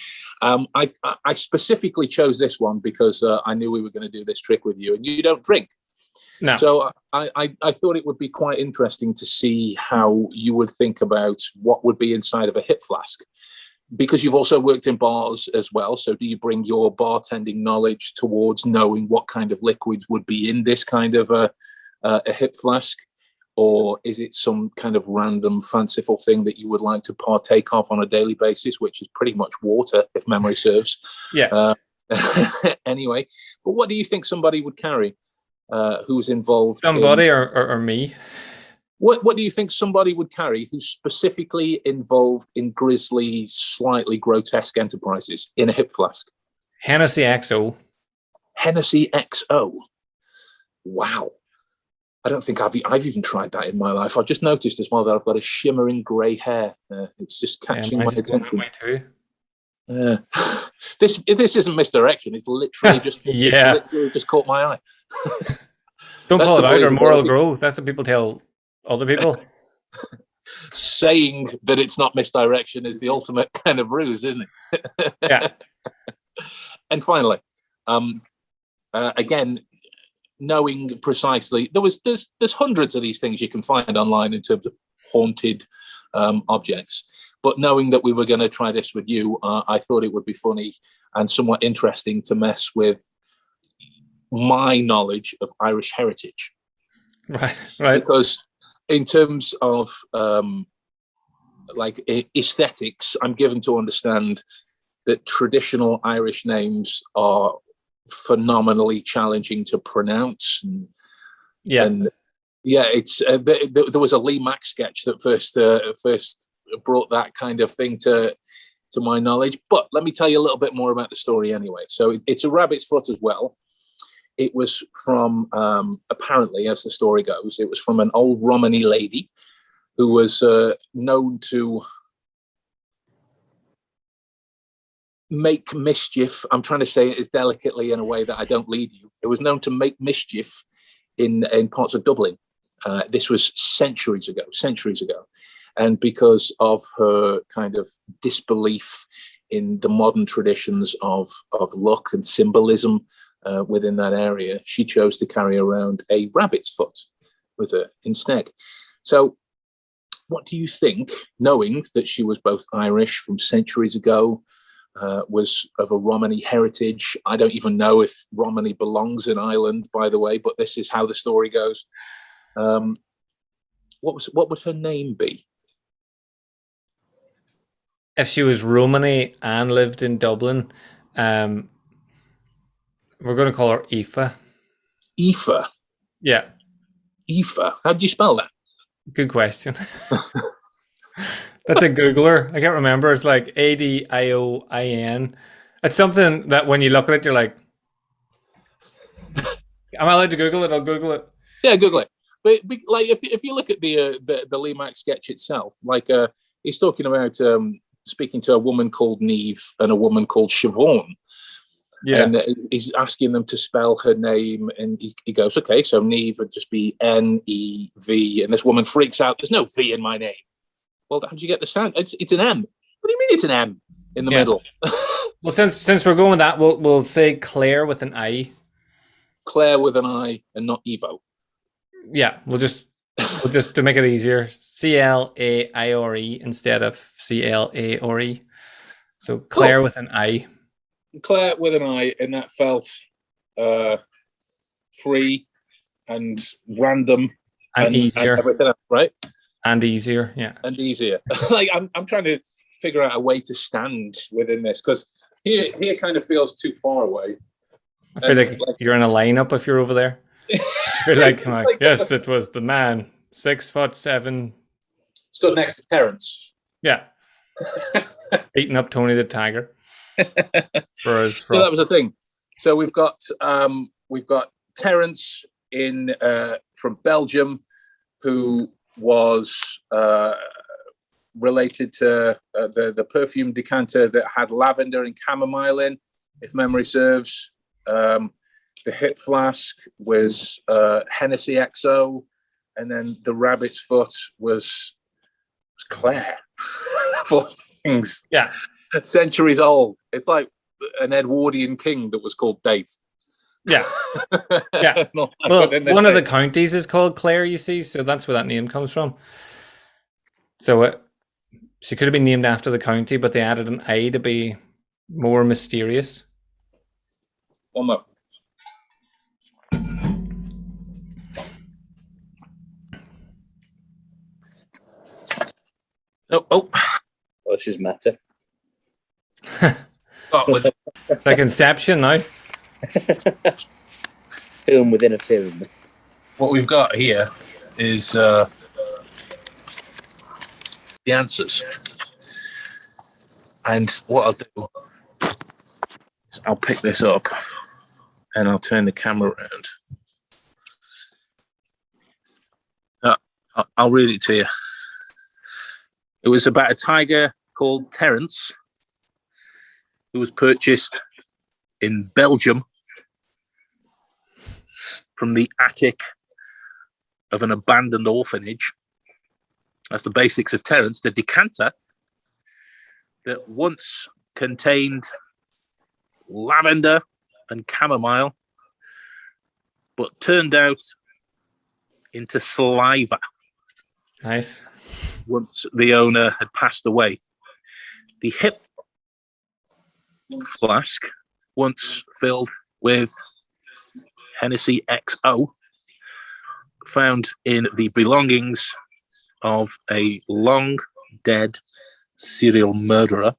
Speaker 3: I specifically chose this one because I knew we were going to do this trick with you, and you don't drink.
Speaker 7: No.
Speaker 3: So I thought it would be quite interesting to see how you would think about what would be inside of a hip flask, because you've also worked in bars as well. So do you bring your bartending knowledge towards knowing what kind of liquids would be in this kind of a hip flask? Or is it some kind of random fanciful thing that you would like to partake of on a daily basis, which is pretty much water, if memory serves?
Speaker 7: Yeah.
Speaker 3: Anyway, but what do you think somebody would carry who's involved?
Speaker 7: Somebody or me?
Speaker 3: What do you think somebody would carry who's specifically involved in grisly, slightly grotesque enterprises in a hip flask?
Speaker 7: Hennessy XO.
Speaker 3: Hennessy XO. Wow. I don't think I've even tried that in my life. I've just noticed as well that I've got a shimmering grey hair. It's just catching my attention. This isn't misdirection. It's literally just
Speaker 7: yeah.
Speaker 3: It's literally just caught my eye.
Speaker 7: Don't call it out or moral growth. That's what people tell other people.
Speaker 3: Saying that it's not misdirection is the ultimate kind of ruse, isn't it?
Speaker 7: Yeah.
Speaker 3: And finally, again, knowing precisely, there's hundreds of these things you can find online in terms of haunted objects, but knowing that we were going to try this with you, I thought it would be funny and somewhat interesting to mess with my knowledge of Irish heritage.
Speaker 7: Right.
Speaker 3: Because in terms of like aesthetics, I'm given to understand that traditional Irish names are phenomenally challenging to pronounce. It's there was a Lee Mack sketch that first brought that kind of thing to my knowledge. But let me tell you a little bit more about the story anyway. So it's a rabbit's foot as well. It was from apparently, as the story goes, it was from an old Romany lady who was known to make mischief. I'm trying to say it as delicately in a way that I don't lead you. It was known to make mischief in parts of Dublin. This was centuries ago. and because of her kind of disbelief in the modern traditions of luck and symbolism within that area, she chose to carry around a rabbit's foot with her instead. So what do you think, knowing that she was both Irish from centuries ago, was of a Romany heritage? I don't even know if Romany belongs in Ireland, by the way, but this is how the story goes. What would her name be?
Speaker 7: If she was Romany and lived in Dublin, we're going to call her Aoife.
Speaker 3: Aoife.
Speaker 7: Yeah.
Speaker 3: Aoife. How do you spell that?
Speaker 7: Good question. That's a Googler. I can't remember. It's like Adioin. It's something that when you look at it, you're like, am I allowed to Google it? I'll Google it.
Speaker 3: Yeah, Google it. But like, if you look at the Lee Mack sketch itself, like he's talking about speaking to a woman called Neve and a woman called Siobhan.
Speaker 7: Yeah.
Speaker 3: And he's asking them to spell her name, and he goes, okay, so Neve would just be N-E-V, and this woman freaks out, there's no V in my name. Well, how did you get the sound? It's an M. What do you mean it's an M in the middle?
Speaker 7: Well, since we're going with that, we'll say Claire with an I.
Speaker 3: Claire with an I and not Evo.
Speaker 7: Yeah, we'll just to make it easier, C-L-A-I-R-E instead of C-L-A-R-E. So Claire with an I.
Speaker 3: Claire with an I, and that felt free and random
Speaker 7: and easier,
Speaker 3: and everything else, right?
Speaker 7: And easier, yeah.
Speaker 3: And easier. Like I'm trying to figure out a way to stand within this, because here kind of feels too far away.
Speaker 7: I feel like you're in a lineup if you're over there. You're like, yes, it was the man, 6'7",
Speaker 3: stood next to Terence.
Speaker 7: Yeah, beating up Tony the Tiger. For his
Speaker 3: so that was the thing. So we've got Terence in from Belgium, who was related to the perfume decanter that had lavender and chamomile in, if memory serves. The hip flask was Hennessy XO, and then the rabbit's foot was Claire. For things,
Speaker 7: yeah,
Speaker 3: centuries old. It's like an Edwardian king that was called Dave.
Speaker 7: Yeah, yeah. Well, one of the counties is called Clare, you see, so that's where that name comes from. So she could have been named after the county, but they added an I to be more mysterious.
Speaker 3: One more. Oh, this is meta.
Speaker 7: Like Inception now.
Speaker 8: Film within a film.
Speaker 3: What we've got here is the answers. And what I'll do is I'll pick this up and I'll turn the camera around. I'll read it to you. It was about a tiger called Terence, who was purchased in Belgium from the attic of an abandoned orphanage. That's the basics of Terence. The decanter that once contained lavender and chamomile, but turned out into saliva.
Speaker 7: Nice.
Speaker 3: Once the owner had passed away. The hip flask, once filled with Hennessy XO, found in the belongings of a long dead serial murderer.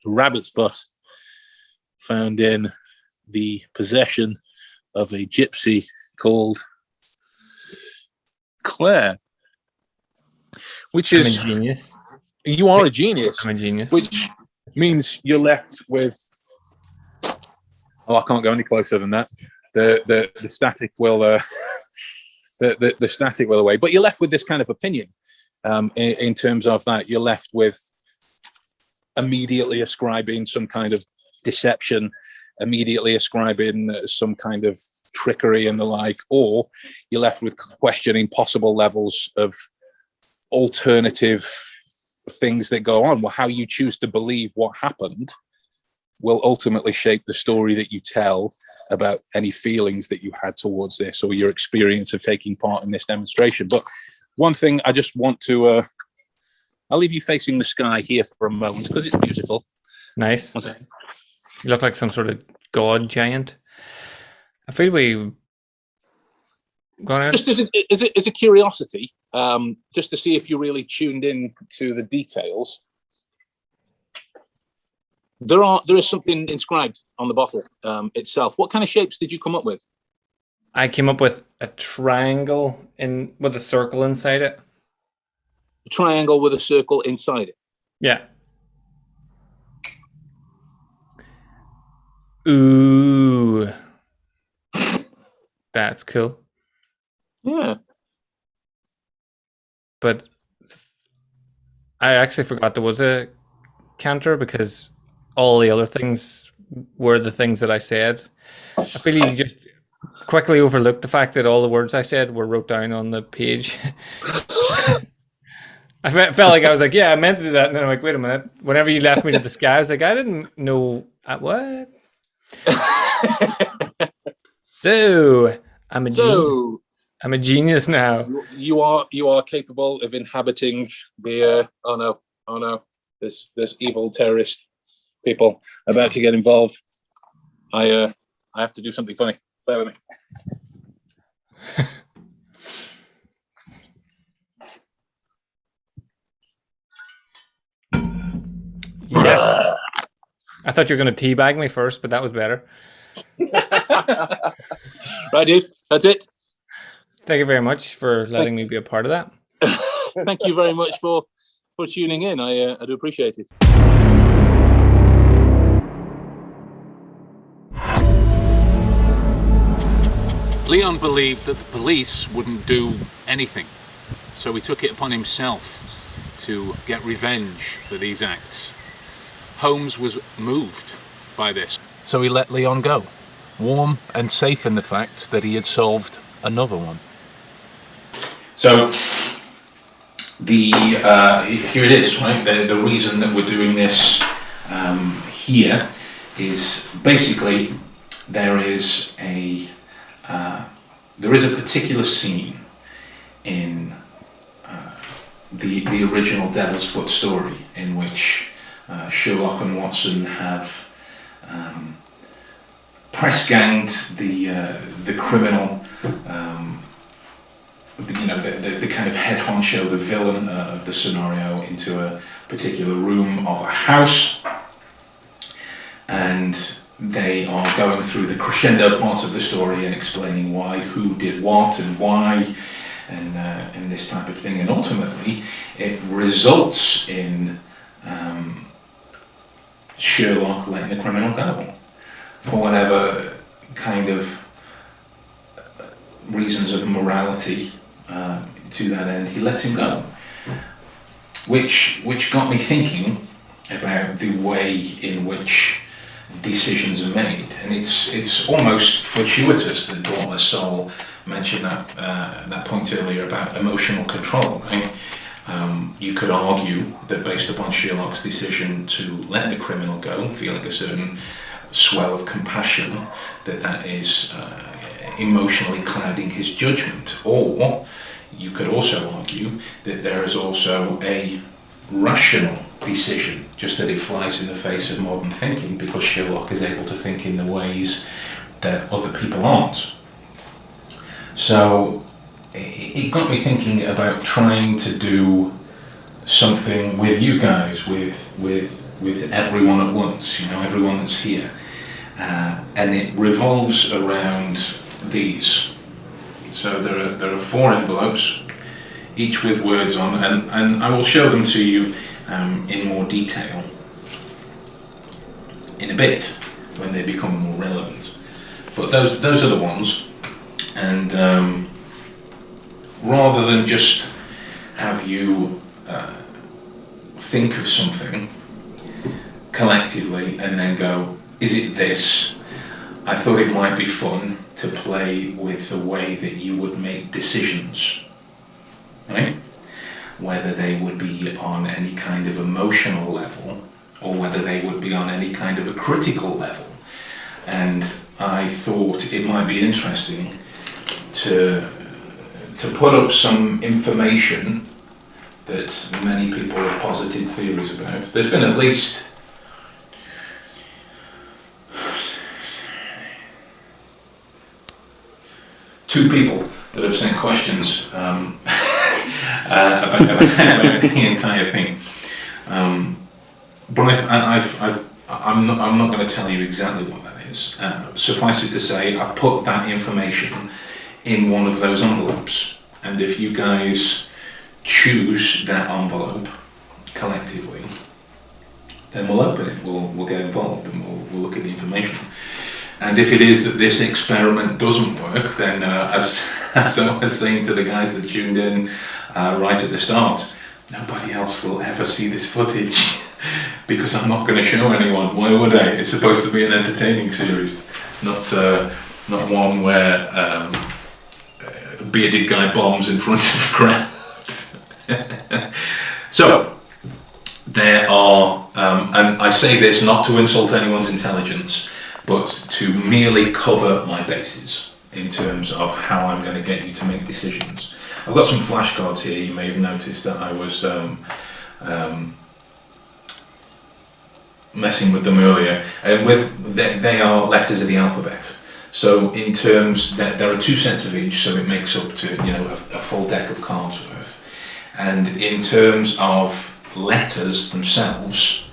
Speaker 3: Rabbit's foot, found in the possession of a gypsy called Claire, which is
Speaker 7: I'm a genius.
Speaker 3: You are a genius.
Speaker 7: I'm a genius.
Speaker 3: Which means you're left with. Oh, I can't go any closer than that. The static will the static will away. But you're left with this kind of opinion. In terms of that, you're left with immediately ascribing some kind of deception immediately ascribing some kind of trickery and the like, or you're left with questioning possible levels of alternative things that go on. Well, how you choose to believe what happened will ultimately shape the story that you tell about any feelings that you had towards this or your experience of taking part in this demonstration. But one thing I just want to, I'll leave you facing the sky here for a moment because it's beautiful.
Speaker 7: Nice. You look like some sort of god giant. I feel we've gone out.
Speaker 3: Just as a curiosity, just to see if you really tuned in to the details. There is something inscribed on the bottle itself. What kind of shapes did you come up with?
Speaker 7: I came up with a triangle with a circle inside it.
Speaker 3: A triangle with a circle inside it.
Speaker 7: Yeah. Ooh. That's cool.
Speaker 3: Yeah.
Speaker 7: But I actually forgot there was a canter because all the other things were the things that I said. I feel you just quickly overlooked the fact that all the words I said were wrote down on the page. I felt like I was like, yeah, I meant to do that. And then I'm like, wait a minute. Whenever you left me to the sky, I was like, I didn't know what? So I'm a genius. I'm a genius now.
Speaker 3: You are capable of inhabiting the oh no, there's evil terrorist people about to get involved. I have to do something funny. Bear with me.
Speaker 7: Yes. I thought you were going to teabag me first, but that was better.
Speaker 3: Right, dude. That's it.
Speaker 7: Thank you very much for letting me be a part of that.
Speaker 3: Thank you very much for tuning in. I do appreciate it.
Speaker 1: Leon believed that the police wouldn't do anything, so he took it upon himself to get revenge for these acts. Holmes was moved by this, so he let Leon go, warm and safe in the fact that he had solved another one. So, here it is, right? The reason that we're doing this here is basically there is a particular scene in the original Devil's Foot story in which Sherlock and Watson have press-ganged the criminal, the kind of head honcho, the villain of the scenario, into a particular room of a house, and they are going through the crescendo parts of the story and explaining why, who did what, and why, and this type of thing, and ultimately it results in Sherlock letting the criminal go for whatever kind of reasons of morality. To that end, he lets him go, which got me thinking about the way in which decisions are made, and it's almost fortuitous that Dauntless Soul mentioned that point earlier about emotional control, right? You could argue that based upon Sherlock's decision to let the criminal go, feeling a certain swell of compassion, that is emotionally clouding his judgment. Or you could also argue that there is also a rational decision, just that it flies in the face of modern thinking because Sherlock is able to think in the ways that other people aren't. So it got me thinking about trying to do something with you guys, with everyone at once, everyone that's here, and it revolves around these. So there are 4 envelopes, each with words on, and I will show them to you in more detail in a bit when they become more relevant. But those are the ones, and rather than just have you think of something collectively and then go, is it this? I thought it might be fun to play with the way that you would make decisions, right? Whether they would be on any kind of emotional level or whether they would be on any kind of a critical level. And I thought it might be interesting to put up some information that many people have posited theories about. There's been at least two people that have sent questions about the entire thing. But I'm not going to tell you exactly what that is. Suffice it to say, I've put that information in one of those envelopes, and if you guys choose that envelope collectively, then we'll open it. We'll get involved and we'll look at the information. And if it is that this experiment doesn't work, then as I was saying to the guys that tuned in right at the start, nobody else will ever see this footage because I'm not going to show anyone. Why would I? It's supposed to be an entertaining series, not one where a bearded guy bombs in front of crowds. So there are, and I say this not to insult anyone's intelligence, but to merely cover my bases in terms of how I'm going to get you to make decisions. I've got some flashcards here. You may have noticed that I was messing with them earlier. They are letters of the alphabet. So in terms, there are two sets of each, so it makes up to a full deck of cards worth. And in terms of letters themselves,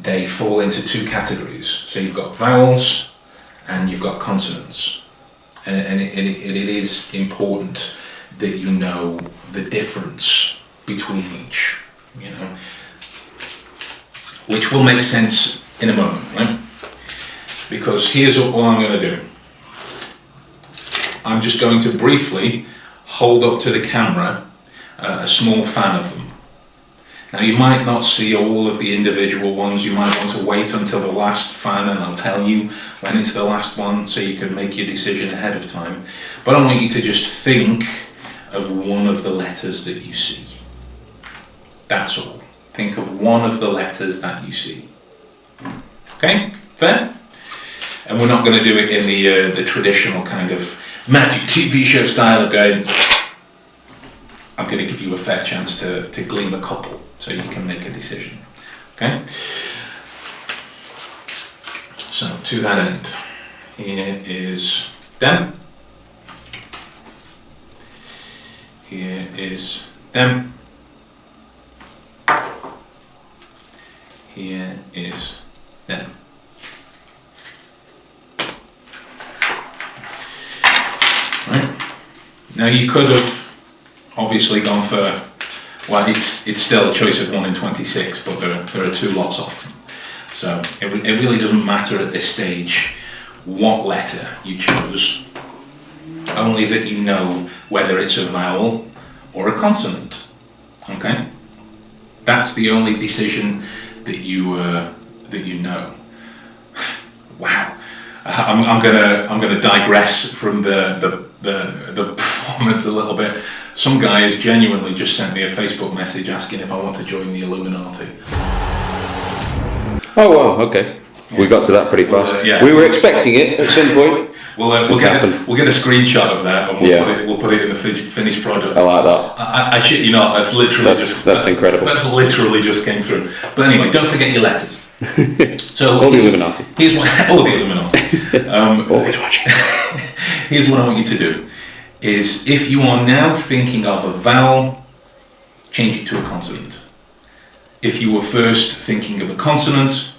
Speaker 1: they fall into two categories. So you've got vowels and you've got consonants. And it is important that you know the difference between each, which will make sense in a moment, right? Because here's all I'm going to do. I'm just going to briefly hold up to the camera a small fan of them. Now you might not see all of the individual ones. You might want to wait until the last fan and I'll tell you when it's the last one so you can make your decision ahead of time. But I want you to just think of one of the letters that you see. That's all. Think of one of the letters that you see. Okay? Fair? And we're not going to do it in the traditional kind of magic TV show style of going, I'm going to give you a fair chance to glean a couple so you can make a decision. Okay? So to that end, here is them. Here is them. Here is them. Right? Now you could have obviously gone for, well, it's still a choice of 1 in 26, but there are two lots of them. So it really doesn't matter at this stage what letter you chose, only that you know whether it's a vowel or a consonant. Okay? That's the only decision that you know. Wow. I'm gonna digress from the performance a little bit. Some guy has genuinely just sent me a Facebook message asking if I want to join the Illuminati.
Speaker 4: Oh wow, okay. Yeah. We got to that pretty fast.
Speaker 1: Yeah.
Speaker 4: We were expecting it at some point.
Speaker 1: We'll get a screenshot of that and we'll put it in the finished product.
Speaker 4: I like that.
Speaker 1: I shit you not. That's literally
Speaker 4: that's incredible.
Speaker 1: That's literally just came through. But anyway, don't forget your letters. So
Speaker 4: all the Illuminati.
Speaker 1: Here's what all the Illuminati.
Speaker 4: Always watching.
Speaker 1: Here's what I want you to do: is if you are now thinking of a vowel, change it to a consonant. If you were first thinking of a consonant,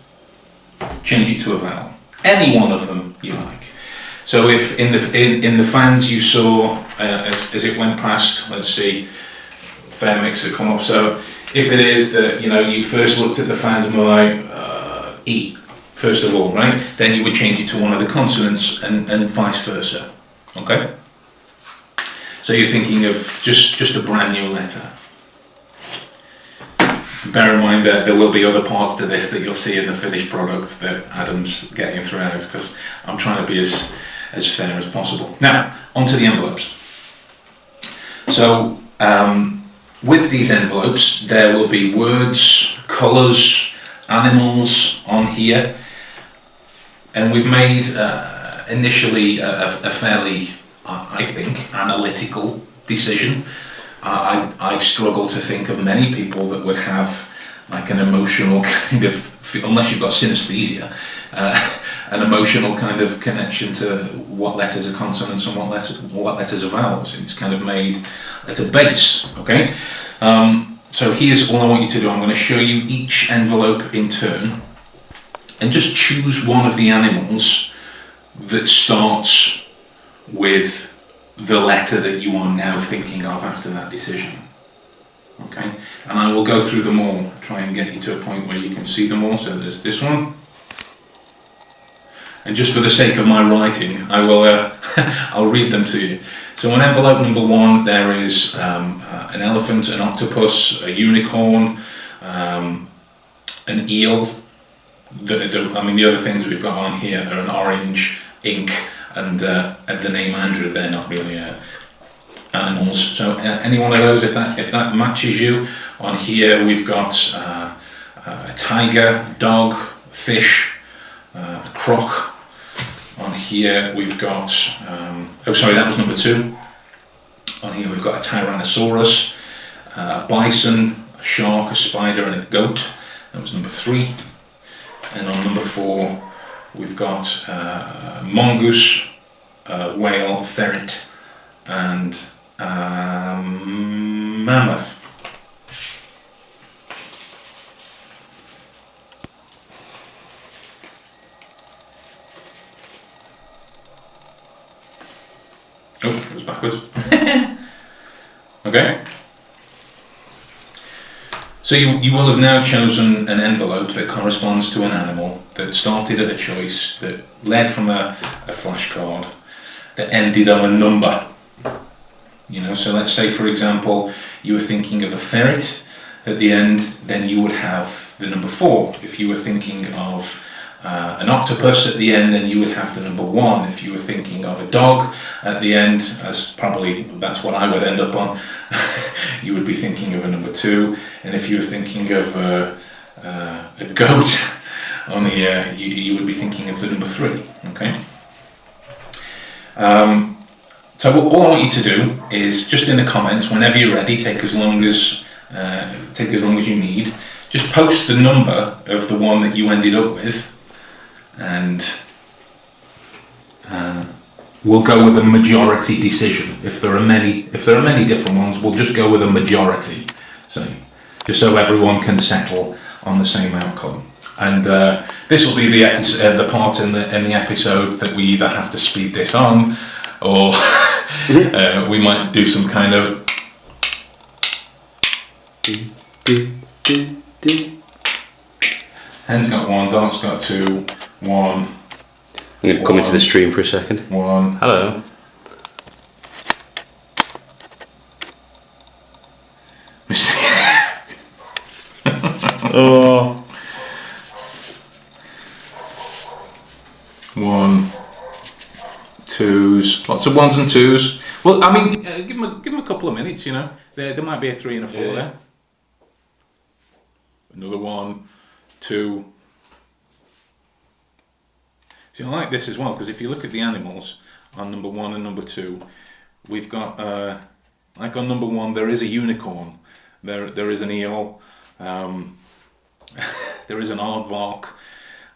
Speaker 1: change it to a vowel. Any one of them you like. So if in the fans you saw as it went past, let's see, fair mix had come up. So if it is that you first looked at the fans and were like E first of all, right? Then you would change it to one of the consonants and vice versa. Okay. So you're thinking of just a brand new letter. bear in mind that there will be other parts to this that you'll see in the finished product that Adam's getting throughout, because I'm trying to be as fair as possible. Now, onto the envelopes. So, with these envelopes, there will be words, colours, animals on here, and we've made initially a fairly, I think, analytical decision. I struggle to think of many people that would have like an emotional kind of, unless you've got synesthesia, an emotional kind of connection to what letters are consonants and what letters are vowels. It's kind of made at a base, okay? So here's all I want you to do. I'm going to show you each envelope in turn, and just choose one of the animals that starts with the letter that you are now thinking of after that decision. Okay, and I will go through them all, try and get you to a point where you can see them all. So there's this one, and just for the sake of my writing, I will I'll read them to you. So on envelope number 1, there is an elephant, an octopus, a unicorn, an eel. The other things we've got on here are an orange, ink, and the name Andrew. They're not really animals. So any one of those, if that matches you. On here we've got a tiger, dog, fish, a croc. On here we've got, that was number 2. On here we've got a tyrannosaurus, a bison, a shark, a spider, and a goat. That was number 3. And on number 4 we've got mongoose, whale, ferret, and mammoth. Oh, it was backwards. Okay. So you will have now chosen an envelope that corresponds to an animal that started at a choice, that led from a flashcard, that ended on a number. So let's say, for example, you were thinking of a ferret at the end, then you would have the number 4. If you were thinking of an octopus at the end, then you would have the number 1. If you were thinking of a dog at the end, that's what I would end up on, you would be thinking of a number 2. And if you were thinking of a goat on here, you would be thinking of the number 3. Okay. So all I want you to do is, just in the comments, whenever you're ready, take as long as you need. Just post the number of the one that you ended up with, and we'll go with a majority decision. If there are many different ones, we'll just go with a majority. So just so everyone can settle on the same outcome. And this will be the part in the episode that we either have to speed this on, or we might do some kind of hen's got 1, dog's got 2, 1.
Speaker 4: I'm going to come into the stream for a second.
Speaker 1: 1.
Speaker 4: Hello.
Speaker 1: Oh. 1, 2s, lots of 1s and 2s. Well, I mean, give them a couple of minutes. There might be a 3 and a 4 there. Another 1, 2. See, I like this as well, because if you look at the animals on number 1 and number 2, we've got like on number 1 there is a unicorn, there is an eel, there is an aardvark,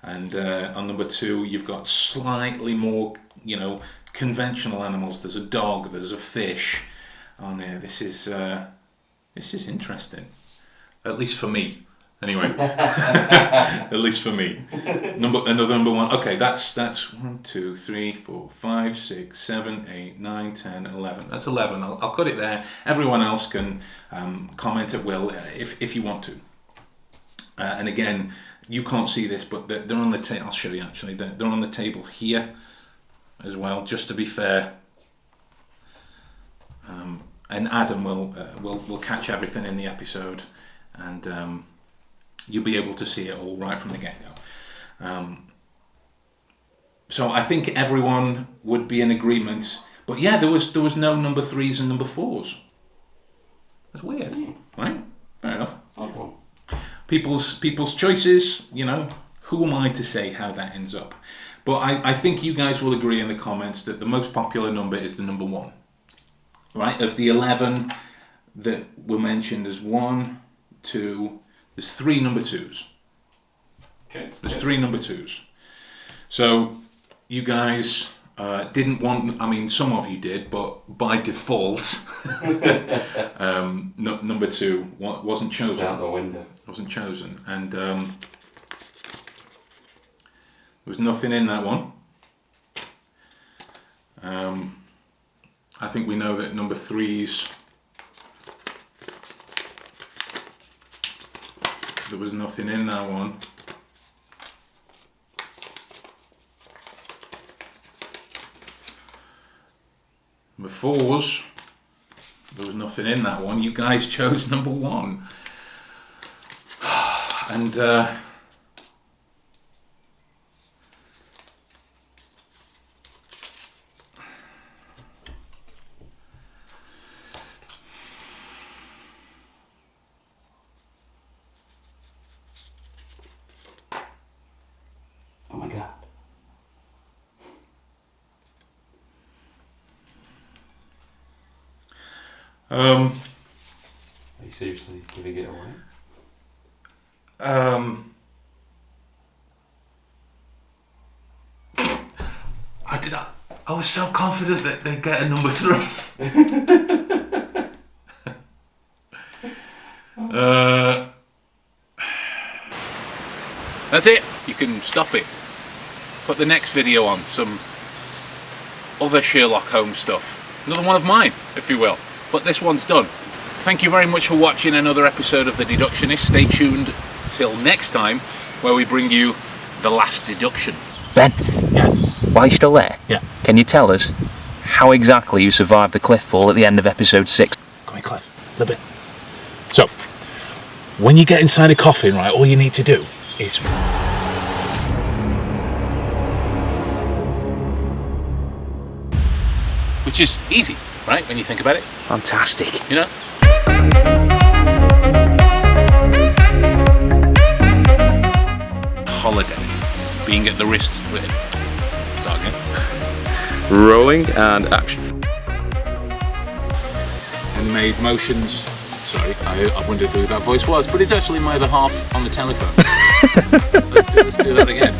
Speaker 1: and on number 2 you've got slightly more conventional animals. There's a dog, there's a fish on there. This is interesting, at least for me. Anyway, at least for me. Another number 1. Okay, that's 1, 2, 3, 4, 5, 6, 7, 8, 9, 10, 11. That's 11. I'll cut it there. Everyone else can comment at will if you want to. And again, you can't see this, but they're on the table. I'll show you actually. They're on the table here as well, just to be fair. And Adam will catch everything in the episode, and
Speaker 2: you'll be able to see it all right from the get-go. So I think everyone would be in agreement. But yeah, there was no number 3s and number 4s. That's weird, right? Fair enough. People's choices, you know, who am I to say how that ends up? But I think you guys will agree in the comments that the most popular number is the number 1. Right? Of the 11 that were mentioned, there's 1, 2, there's 3 number 2s.
Speaker 4: Okay.
Speaker 2: There's 3 number 2s. So you guys didn't want, I mean, some of you did, but by default, number 2 wasn't chosen.
Speaker 4: Out the window.
Speaker 2: Wasn't chosen. And there was nothing in that one. I think we know that number 3s, there was nothing in that one. Number 4s, there was nothing in that one. You guys chose number 1. And
Speaker 4: oh my god. Are you seriously giving it away?
Speaker 2: I was so confident that they'd get a number 3. That's it. You can stop it. Put the next video on, some other Sherlock Holmes stuff. Another one of mine, if you will. But this one's done. Thank you very much for watching another episode of The Deductionist. Stay tuned till next time, where we bring you the last deduction.
Speaker 8: Ben?
Speaker 2: Yeah?
Speaker 8: While you're still there?
Speaker 2: Yeah.
Speaker 8: Can you tell us how exactly you survived the cliff fall at the end of episode 6?
Speaker 2: Come in, Clive. A little bit. So, when you get inside a coffin, right, all you need to do is... Which is easy, right, when you think about it.
Speaker 8: Fantastic.
Speaker 2: You know? Holiday. Being at the wrist. Start again.
Speaker 4: Rolling and action.
Speaker 2: And made motions. Sorry, I wondered who that voice was, but it's actually my other half on the telephone. Let's do that again.